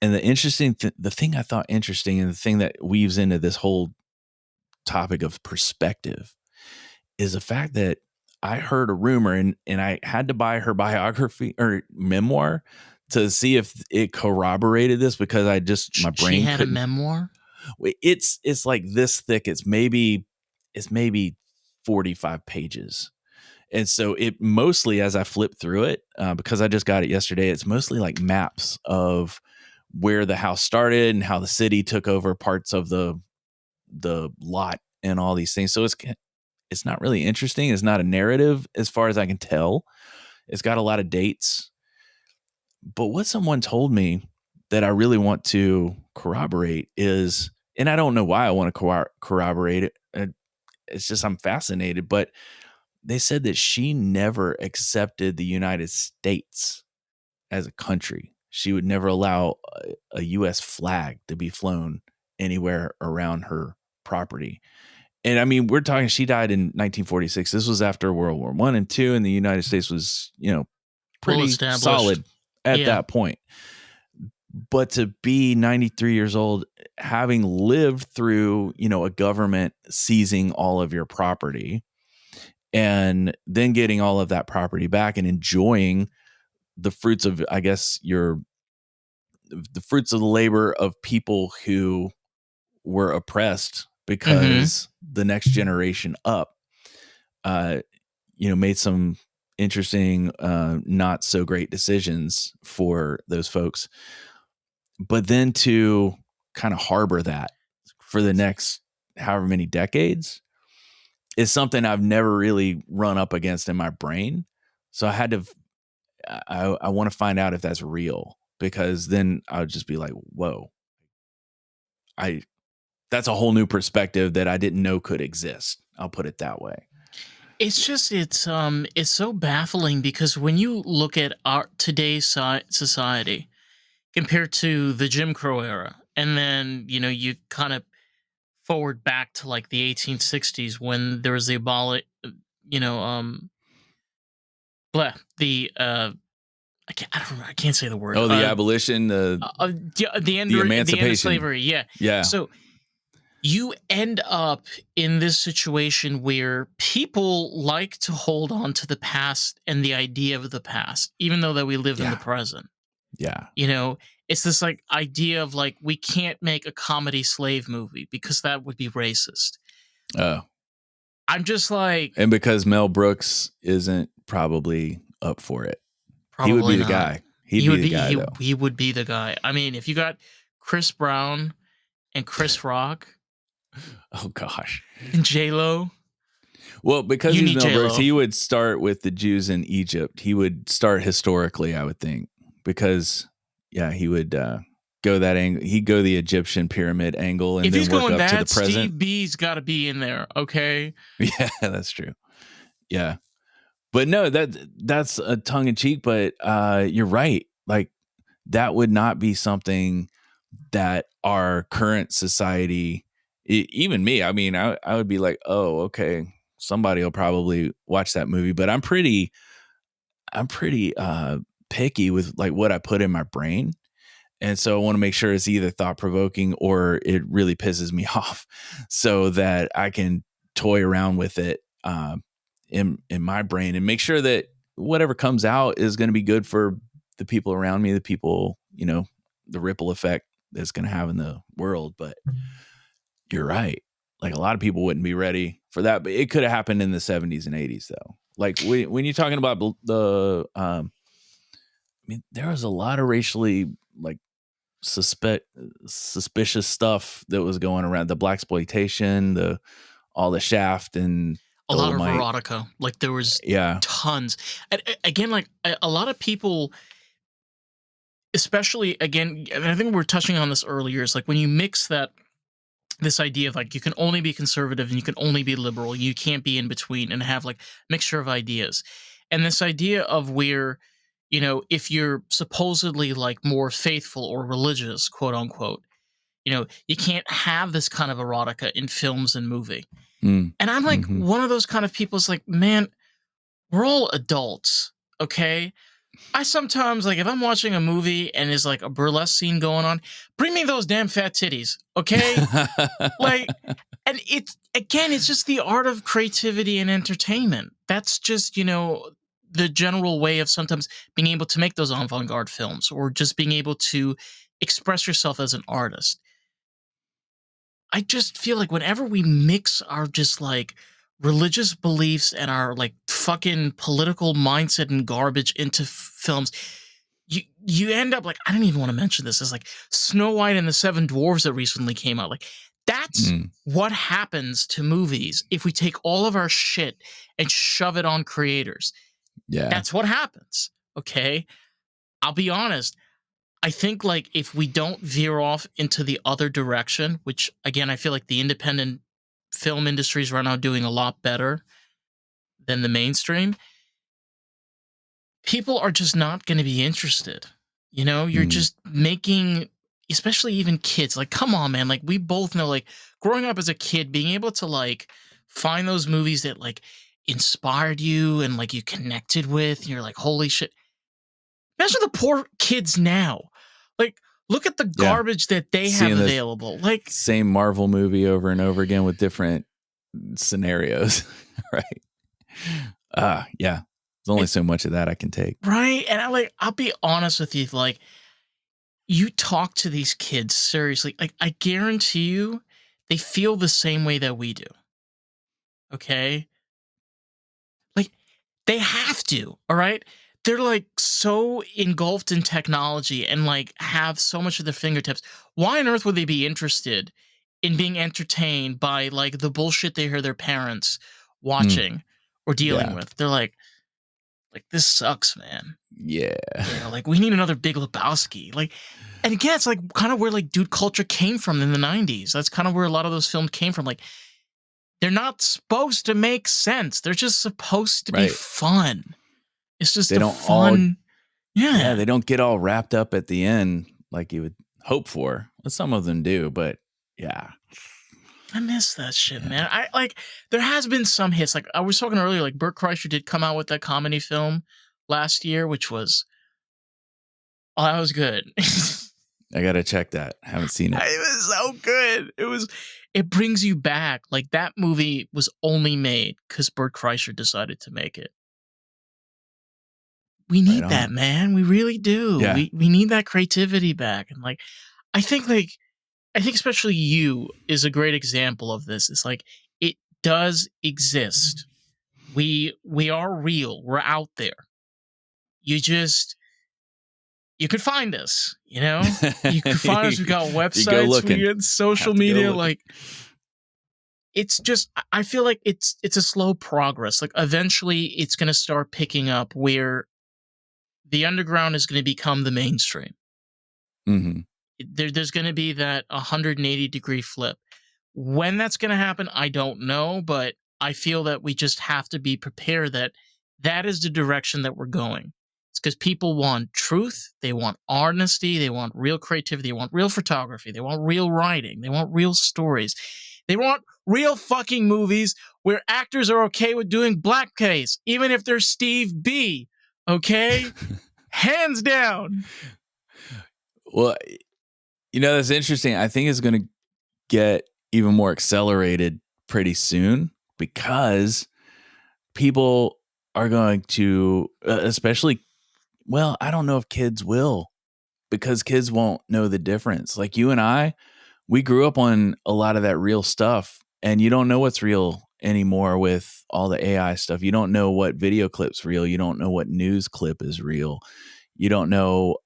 Speaker 2: And the thing I thought interesting, and the thing that weaves into this whole topic of perspective, is the fact that I heard a rumor, and I had to buy her biography or memoir to see if it corroborated this, because my brain.
Speaker 3: She had a memoir?
Speaker 2: It's like this thick. It's maybe 45 pages. And so it mostly, as I flip through it, because I just got it yesterday, it's mostly like maps of where the house started and how the city took over parts of the lot and all these things. So it's not really interesting. It's not a narrative as far as I can tell. It's got a lot of dates. But what someone told me that I really want to corroborate is, and I don't know why I want to corroborate it. It's just I'm fascinated, but they said that she never accepted the United States as a country. She would never allow a U.S. flag to be flown anywhere around her property. And I mean, we're talking, she died in 1946. This was after World War I and II, and the United States was, pretty
Speaker 3: established.
Speaker 2: solid at
Speaker 3: Yeah.
Speaker 2: that point. But to be 93 years old, having lived through, a government seizing all of your property and then getting all of that property back and enjoying the fruits of, I guess, the fruits of the labor of people who were oppressed because the next generation up, made some interesting, not so great decisions for those folks. But then to kind of harbor that for the next however many decades is something I've never really run up against in my brain. So I had to, I want to find out if that's real, because then I would just be like, whoa, that's a whole new perspective that I didn't know could exist. I'll put it that way.
Speaker 3: It's just it's so baffling, because when you look at our today's society compared to the Jim Crow era, and then you kind of forward back to like the 1860s when there was the I can't say the word.
Speaker 2: Oh, the abolition,
Speaker 3: the end
Speaker 2: emancipation.
Speaker 3: the end of slavery. Yeah. So you end up in this situation where people like to hold on to the past and the idea of the past, even though that we live in the present.
Speaker 2: Yeah.
Speaker 3: It's this like idea of like, we can't make a comedy slave movie because that would be racist.
Speaker 2: Oh.
Speaker 3: I'm just like,
Speaker 2: and because Mel Brooks isn't probably up for it. He would be the guy. He would
Speaker 3: be the guy. I mean, if you got Chris Brown and Chris Rock,
Speaker 2: oh gosh,
Speaker 3: and J-Lo.
Speaker 2: Well, because he's Mel Brooks, he would start with the Jews in Egypt. He would start historically, I would think, because he would go that angle. He'd go the Egyptian pyramid angle, and then work up to the present.
Speaker 3: Steve B's got to be in there, okay?
Speaker 2: Yeah, that's true. Yeah, but no, that's a tongue in cheek. But you're right. Like, that would not be something that our current society, even me. I mean, I would be like, oh, okay, somebody will probably watch that movie. But I'm pretty picky with like what I put in my brain. And so I want to make sure it's either thought provoking or it really pisses me off, so that I can toy around with it in my brain and make sure that whatever comes out is going to be good for the people around me, the people, the ripple effect that's going to have in the world. But you're right. Like, a lot of people wouldn't be ready for that, but it could have happened in the 70s and 80s though. Like when you're talking about I mean, there was a lot of racially like suspicious stuff that was going around, the blaxploitation, all the Shaft and
Speaker 3: a lot of erotica. Like, there was tons. And again, like a lot of people, especially again, and I think we were touching on this earlier, is like when you mix this idea of like, you can only be conservative and you can only be liberal, you can't be in between and have like mixture of ideas. And this idea of where, if you're supposedly like more faithful or religious, quote unquote, you can't have this kind of erotica in films and movie. And I'm like, one of those kind of people is like, man, we're all adults, okay? I sometimes, like, if I'm watching a movie and there's like a burlesque scene going on, bring me those damn fat titties, okay? Like, and it's just the art of creativity and entertainment. That's just, the general way of sometimes being able to make those avant-garde films, or just being able to express yourself as an artist. I just feel like whenever we mix our just like religious beliefs and our like fucking political mindset and garbage into films, you end up like, I didn't even want to mention this. It's like Snow White and the Seven Dwarfs that recently came out. Like, that's what happens to movies if we take all of our shit and shove it on creators.
Speaker 2: Yeah.
Speaker 3: That's what happens. Okay. I'll be honest. I think like if we don't veer off into the other direction, which again, I feel like the independent film industry is right now doing a lot better than the mainstream, people are just not going to be interested. You know, you're just making, especially even kids, like, come on, man. Like, we both know, like, growing up as a kid, being able to, like, find those movies that, like, inspired you and, like, you connected with, and you're like, holy shit. Imagine the poor kids now. Like, look at the garbage that they have
Speaker 2: Seeing this
Speaker 3: available. Like,
Speaker 2: same Marvel movie over and over again with different scenarios, right? Yeah. There's only so much of that I can take.
Speaker 3: right? And I'll be honest with you, like, you talk to these kids seriously, like, I guarantee you they feel the same way that we do. Okay? Like, they have to, all right? They're like so engulfed in technology and like have so much at their fingertips. Why on earth would they be interested in being entertained by like the bullshit they hear their parents watching or dealing
Speaker 2: Yeah.
Speaker 3: with? They're like this sucks, man.
Speaker 2: Yeah.
Speaker 3: You know, like we need another Big Lebowski. Like, and again, it's like kind of where like dude culture came from in the 90s. That's kind of where a lot of those films came from. Like, they're not supposed to make sense. They're just supposed to be fun. It's just
Speaker 2: They don't
Speaker 3: fun.
Speaker 2: Yeah, they don't get all wrapped up at the end like you would hope for. Some of them do, but yeah.
Speaker 3: I miss that shit, man. I like there has been some hits. Like I was talking earlier, like Burt Kreischer did come out with that comedy film last year, which was that was good.
Speaker 2: I gotta check that. I haven't seen it.
Speaker 3: It was so good. It brings you back. Like that movie was only made because Burt Kreischer decided to make it. We need that, man. We really do.
Speaker 2: Yeah.
Speaker 3: We need that creativity back. And like I think especially you is a great example of this. It's like it does exist. We are real. We're out there. You could find us, you know? You could find us. We got websites, we got social media. Like it's just I feel like it's a slow progress. Like eventually it's gonna start picking up where the underground is gonna become the mainstream.
Speaker 2: Mm-hmm.
Speaker 3: There's going to be that 180-degree flip. When that's going to happen, I don't know, but I feel that we just have to be prepared that is the direction that we're going. It's because people want truth, they want honesty, they want real creativity, they want real photography, they want real writing, they want real stories. They want real fucking movies where actors are okay with doing blackface, even if they're Steve B. Okay? Hands down.
Speaker 2: Well, that's interesting. I think it's going to get even more accelerated pretty soon because people are going to, especially, well, I don't know if kids will, because kids won't know the difference. Like you and I, we grew up on a lot of that real stuff, and you don't know what's real anymore with all the AI stuff. You don't know what video clip's real. You don't know what news clip is real. You don't know.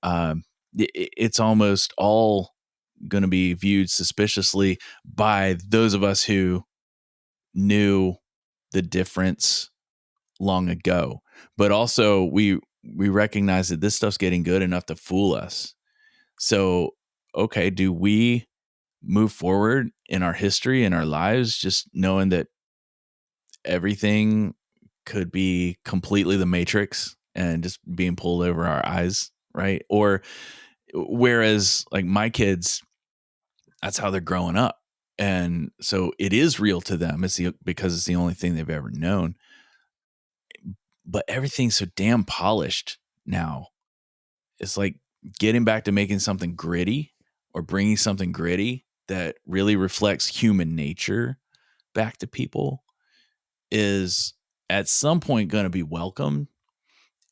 Speaker 2: It's almost all going to be viewed suspiciously by those of us who knew the difference long ago. But also we recognize that this stuff's getting good enough to fool us. So, okay, do we move forward in our history and our lives just knowing that everything could be completely the Matrix and just being pulled over our eyes, right? Or whereas like my kids, that's how they're growing up. And so it is real to them. Because it's the only thing they've ever known. But everything's so damn polished now. It's like getting back to making something gritty or bringing something gritty that really reflects human nature back to people is at some point going to be welcomed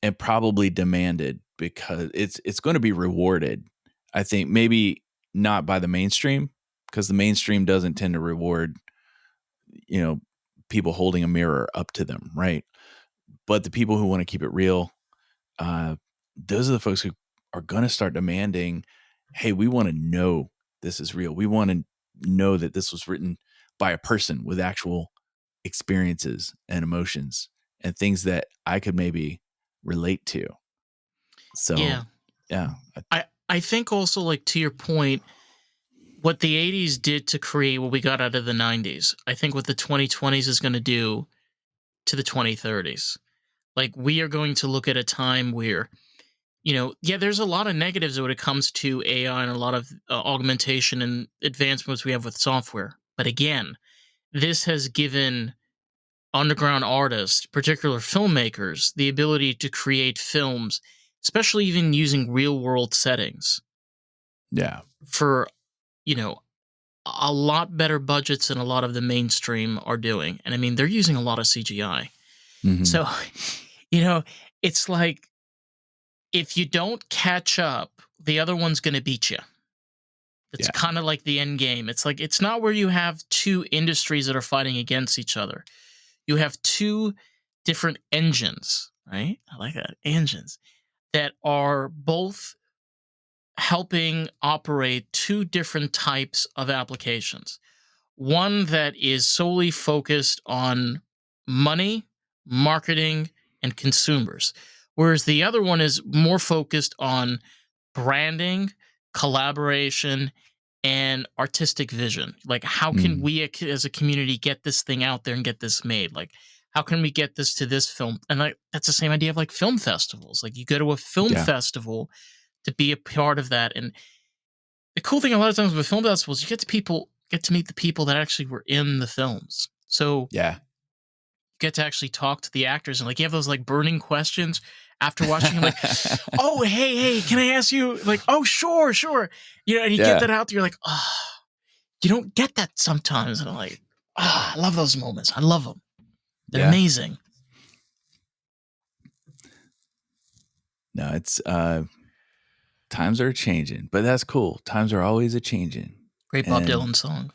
Speaker 2: and probably demanded because it's going to be rewarded. I think maybe not by the mainstream, because the mainstream doesn't tend to reward, people holding a mirror up to them, right? But the people who want to keep it real, those are the folks who are going to start demanding, hey, we want to know this is real. We want to know that this was written by a person with actual experiences and emotions and things that I could maybe relate to. So, yeah.
Speaker 3: I think also, like, to your point, what the 80s did to create what we got out of the 90s, I think what the 2020s is going to do to the 2030s. Like, we are going to look at a time where, there's a lot of negatives when it comes to AI and a lot of augmentation and advancements we have with software. But again, this has given underground artists, particular filmmakers, the ability to create films, especially even using real world settings
Speaker 2: Yeah.
Speaker 3: for, you know, a lot better budgets than a lot of the mainstream are doing. And I mean, they're using a lot of CGI.
Speaker 2: Mhm.
Speaker 3: So, it's like if you don't catch up, the other one's going to beat you. It's
Speaker 2: Yeah.
Speaker 3: kind of like the end game. It's like it's not where you have two industries that are fighting against each other. You have two different engines, right? I like that. Engines that are both helping operate two different types of applications. One that is solely focused on money, marketing, and consumers, whereas the other one is more focused on branding, collaboration, and artistic vision. Like, how can
Speaker 2: Mm.
Speaker 3: we as a community get this thing out there and get this made? Like, how can we get this to this film? And like, that's the same idea of like film festivals. Like, you go to a film
Speaker 2: Yeah.
Speaker 3: festival to be a part of that. And the cool thing a lot of times with film festivals, you get to meet the people that actually were in the films. So
Speaker 2: Yeah.
Speaker 3: you get to actually talk to the actors and like you have those like burning questions after watching like, oh hey, can I ask you? Like, oh sure. And you
Speaker 2: Yeah.
Speaker 3: get that out there, you're like, oh, you don't get that sometimes. And I'm like, I love those moments. I love them. They're
Speaker 2: Yeah.
Speaker 3: amazing.
Speaker 2: No, it's times are changing, but that's cool. Times are always a changing.
Speaker 3: Great Bob
Speaker 2: And
Speaker 3: Dylan song.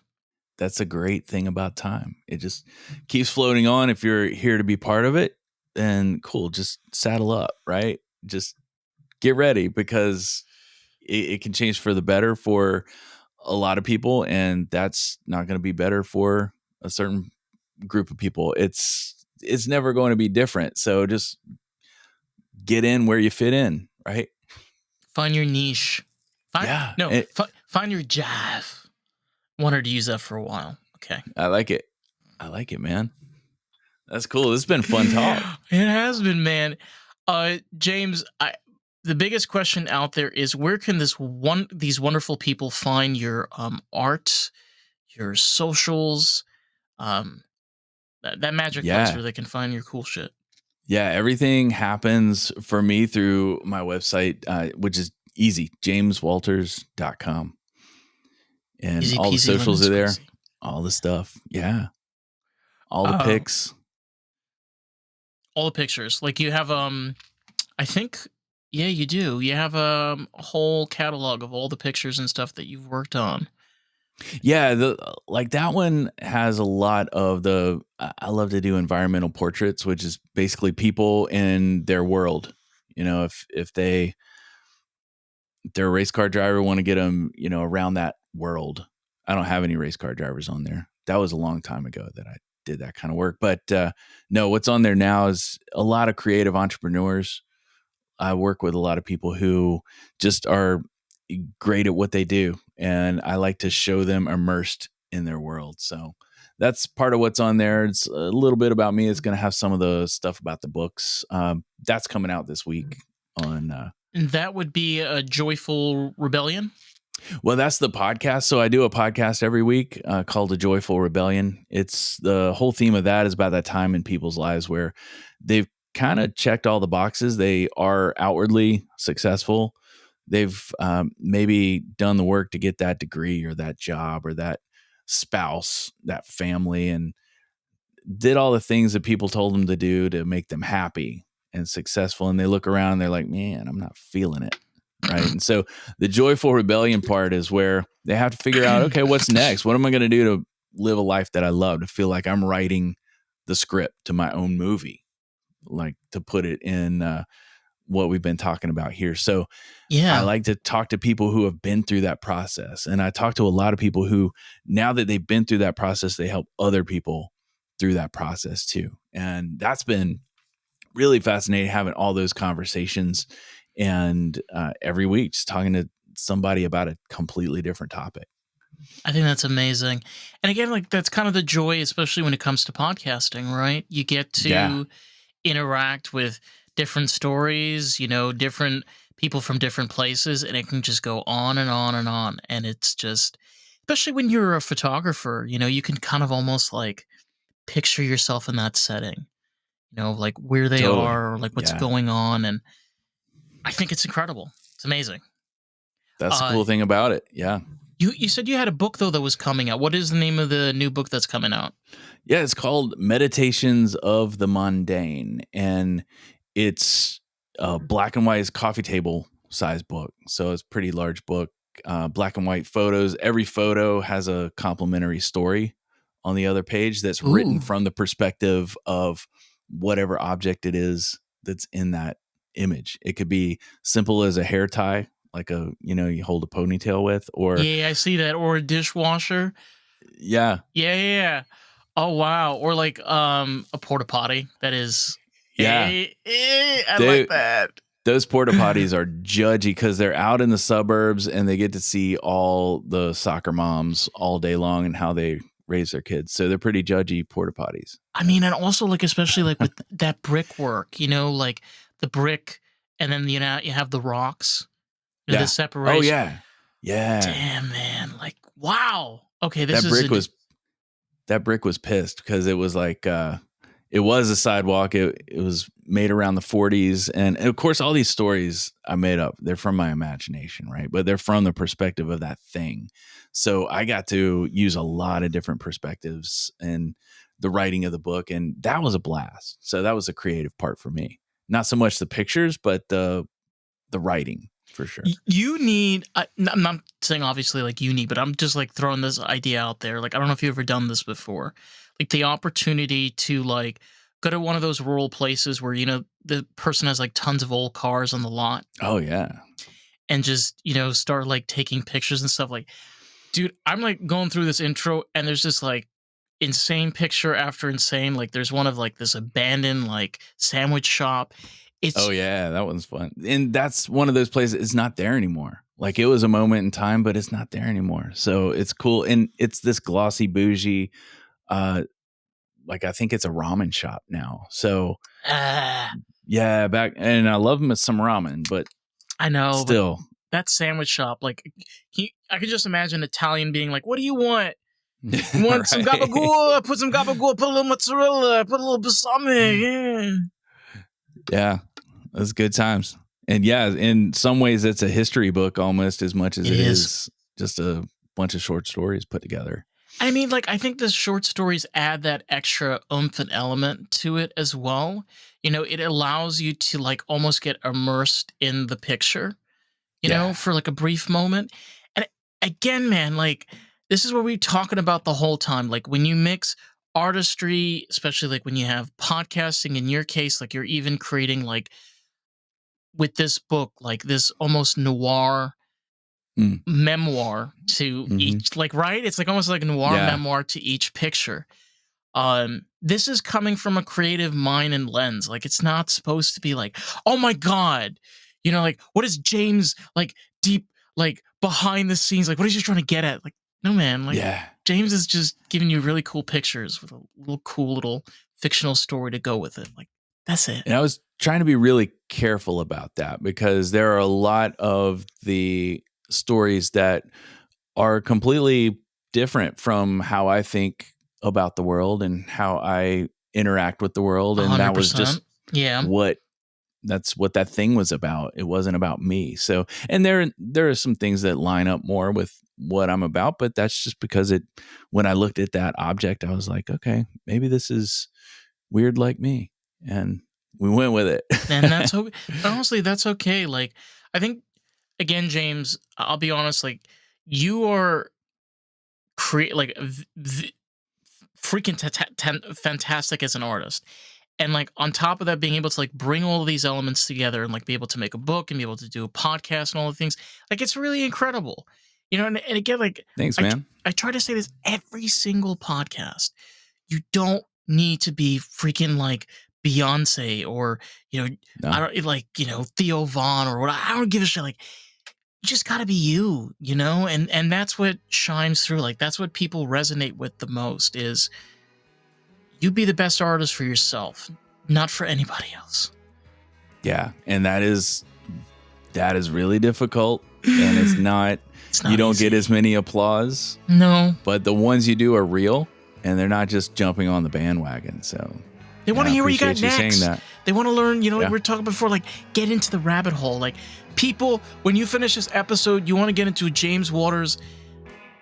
Speaker 2: that's a great thing about time. It just keeps floating on. If you're here to be part of it, then cool. Just saddle up, right? Just get ready because it can change for the better for a lot of people, and that's not going to be better for a certain group of people. It's never going to be different. So just get in where you fit in, right?
Speaker 3: Find your niche.
Speaker 2: Yeah.
Speaker 3: Find your jive. Wanted to use that for a while. Okay.
Speaker 2: I like it. I like it, man. That's cool. This has been fun talk.
Speaker 3: It has been, man. James, the biggest question out there is where can these wonderful people find your art, your socials, that magic place where they can find your cool shit?
Speaker 2: Yeah, everything happens for me through my website, which is easy, jameswalters.com. And
Speaker 3: Easy
Speaker 2: all the
Speaker 3: peasy,
Speaker 2: socials
Speaker 3: lemon
Speaker 2: are there,
Speaker 3: squeezy.
Speaker 2: all the stuff. Yeah. All the pics.
Speaker 3: All the pictures. Like you have I think you do. You have a whole catalog of all the pictures and stuff that you've worked on.
Speaker 2: Yeah, that one has a lot of I love to do environmental portraits, which is basically people in their world. If they're a race car driver, want to get them, around that world. I don't have any race car drivers on there. That was a long time ago that I did that kind of work. But no, what's on there now is a lot of creative entrepreneurs. I work with a lot of people who just are great at what they do, and I like to show them immersed in their world. So that's part of what's on there. It's a little bit about me. It's going to have some of the stuff about the books. That's coming out this week on.
Speaker 3: And that would be a Joyful Rebellion?
Speaker 2: Well, that's the podcast. So I do a podcast every week called A Joyful Rebellion. It's the whole theme of that is about that time in people's lives where they've kind of checked all the boxes. They are outwardly successful. They've maybe done the work to get that degree or that job or that spouse, that family, and did all the things that people told them to do to make them happy and successful. And they look around and they're like, man, I'm not feeling it. Right. And so the joyful rebellion part is where they have to figure out, okay, what's next? What am I going to do to live a life that I love, to feel like I'm writing the script to my own movie, like to put it in what we've been talking about here. So I like to talk to people who have been through that process. And I talk to a lot of people who, now that they've been through that process, they help other people through that process too. And that's been really fascinating, having all those conversations and every week just talking to somebody about a completely different topic.
Speaker 3: I think that's amazing. And again, like that's kind of the joy, especially when it comes to podcasting, right? You get
Speaker 2: Yeah,
Speaker 3: to interact with different stories, different people from different places, and it can just go on and on and on. And it's just, especially when you're a photographer, you can kind of almost like picture yourself in that setting, like where they
Speaker 2: totally.
Speaker 3: are or like what's
Speaker 2: Yeah.
Speaker 3: going on. And I think it's incredible. It's amazing.
Speaker 2: That's the
Speaker 3: Uh,
Speaker 2: cool thing about it. Yeah.
Speaker 3: you said you had a book though that was coming out. What is the name of the new book that's coming out?
Speaker 2: Yeah, it's called Meditations of the Mundane, and it's a black and white coffee table size book. So it's a pretty large book, black and white photos. Every photo has a complimentary story on the other page that's written
Speaker 3: Ooh.
Speaker 2: from the perspective of whatever object it is that's in that image. It could be simple as a hair tie, like you hold a ponytail with, or
Speaker 3: Yeah, I see that. Or a dishwasher.
Speaker 2: yeah,
Speaker 3: Yeah, yeah, yeah. Oh wow. Or like a porta potty. That is
Speaker 2: yeah.
Speaker 3: I like
Speaker 2: They
Speaker 3: that.
Speaker 2: Those porta potties are judgy because they're out in the suburbs and they get to see all the soccer moms all day long and how they raise their kids. So they're pretty judgy porta potties.
Speaker 3: I mean, and also like especially like with that brickwork, like the brick and then you have the rocks, the
Speaker 2: Yeah. Oh
Speaker 3: separation.
Speaker 2: yeah. Yeah.
Speaker 3: Damn man, like wow. Okay, this
Speaker 2: That
Speaker 3: is
Speaker 2: brick was that brick was pissed because it was like it was a sidewalk. It was made around the 40s. And of course, all these stories I made up, they're from my imagination, right? But they're from the perspective of that thing. So I got to use a lot of different perspectives in the writing of the book. And that was a blast. So that was a creative part for me. Not so much the pictures, but the writing for sure.
Speaker 3: You need I'm not saying obviously like you need, but I'm just like throwing this idea out there. Like I don't know if you've ever done this before. Like the opportunity to like go to one of those rural places where the person has like tons of old cars on the lot
Speaker 2: Oh, yeah.
Speaker 3: and just start like taking pictures and stuff. Like dude, I'm like going through this intro and there's just like insane picture after insane. Like there's one of like this abandoned like sandwich shop.
Speaker 2: Oh
Speaker 3: It's
Speaker 2: yeah, that one's fun. And that's one of those places, it's not there anymore. Like it was a moment in time, but it's not there anymore. So it's cool. And it's this glossy bougie, like I think it's a ramen shop now. So
Speaker 3: uh,
Speaker 2: yeah, back and I love them with some ramen, but
Speaker 3: I know, but
Speaker 2: still.
Speaker 3: that sandwich shop, like I could just imagine Italian being like, "What do you want? You want some
Speaker 2: Right.
Speaker 3: gabagool? Put some gabagool. Put a little mozzarella. Put a little balsamic." Yeah.
Speaker 2: Yeah. That's good times. And yeah, in some ways it's a history book almost as much as
Speaker 3: It
Speaker 2: it
Speaker 3: is.
Speaker 2: is just a bunch of short stories put together.
Speaker 3: I mean, like I think the short stories add that extra oomph and element to it as well. It allows you to like almost get immersed in the picture,
Speaker 2: Yeah.
Speaker 3: for like a brief moment. And again, man, like this is what we're talking about the whole time. Like when you mix artistry, especially like when you have podcasting, in your case, like you're even creating like with this book, like this almost noir
Speaker 2: Mm.
Speaker 3: memoir to
Speaker 2: Hmm.
Speaker 3: each, like, right? It's like almost like a noir
Speaker 2: Yeah.
Speaker 3: memoir to each picture. This is coming from a creative mind and lens. Like it's not supposed to be like, oh my god, like what is James like deep like behind the scenes? Like what is he trying to get at? Like, no man, like
Speaker 2: Yeah.
Speaker 3: James is just giving you really cool pictures with a little cool little fictional story to go with it. Like that's it.
Speaker 2: And I was trying to be really careful about that because there are a lot of the stories that are completely different from how I think about the world and how I interact with the world. And that was
Speaker 3: 100%.
Speaker 2: just
Speaker 3: Yeah.
Speaker 2: what that's what that thing was about. It wasn't about me. So, and there are some things that line up more with what I'm about, but that's just because when I looked at that object, I was like, okay, maybe this is weird like me. And we went with it.
Speaker 3: And that's okay. Honestly, that's okay. Like I think again, James, I'll be honest, like you are create like freaking fantastic as an artist. And like on top of that, being able to like bring all of these elements together and like be able to make a book and be able to do a podcast and all the things, like it's really incredible. And again, like
Speaker 2: Thanks,
Speaker 3: I
Speaker 2: man.
Speaker 3: I try to say this every single podcast. You don't need to be freaking like Beyonce or I
Speaker 2: No.
Speaker 3: don't like Theo Vaughn or what. I don't give a shit. Like you just got to be you, you know? And that's what shines through. Like, that's what people resonate with the most is you be the best artist for yourself, not for anybody else.
Speaker 2: Yeah. And that is really difficult. And it's not you don't
Speaker 3: easy.
Speaker 2: get as many applause.
Speaker 3: No.
Speaker 2: But the ones you do are real and they're not just jumping on the bandwagon. So
Speaker 3: they want to hear what you got next.
Speaker 2: Saying that.
Speaker 3: They want to learn, you know, like we were talking before, like get into the rabbit hole. Like people, when you finish this episode, you want to get into James Walters,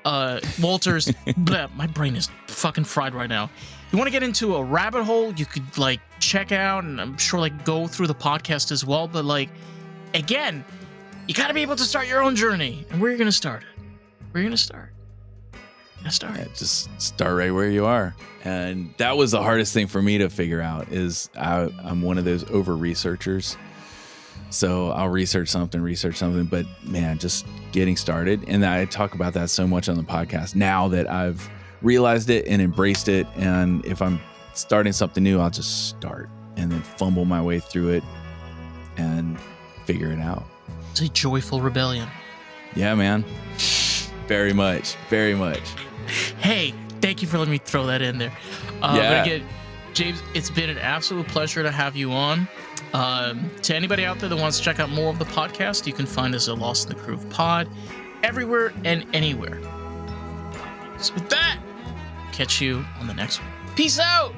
Speaker 3: bleh, my brain is fucking fried right now. You want to get into a rabbit hole, you could like check out and I'm sure like go through the podcast as well. But like, again, you got to be able to start your own journey. And where are you going to start it? Where are you going to start?
Speaker 2: Yeah, just start right where you are. And that was the hardest thing for me to figure out is I'm one of those over researchers. So I'll research something, but man, just getting started. And I talk about that so much on the podcast now that I've realized it and embraced it. And if I'm starting something new, I'll just start and then fumble my way through it and figure it out.
Speaker 3: It's a joyful rebellion.
Speaker 2: Yeah, man. Very much. Very much.
Speaker 3: Hey, thank you for letting me throw that in there. But again, James, it's been an absolute pleasure to have you on. To anybody out there that wants to check out more of the podcast, you can find us at Lost in the Groove Pod everywhere and anywhere. So with that, catch you on the next one. Peace out.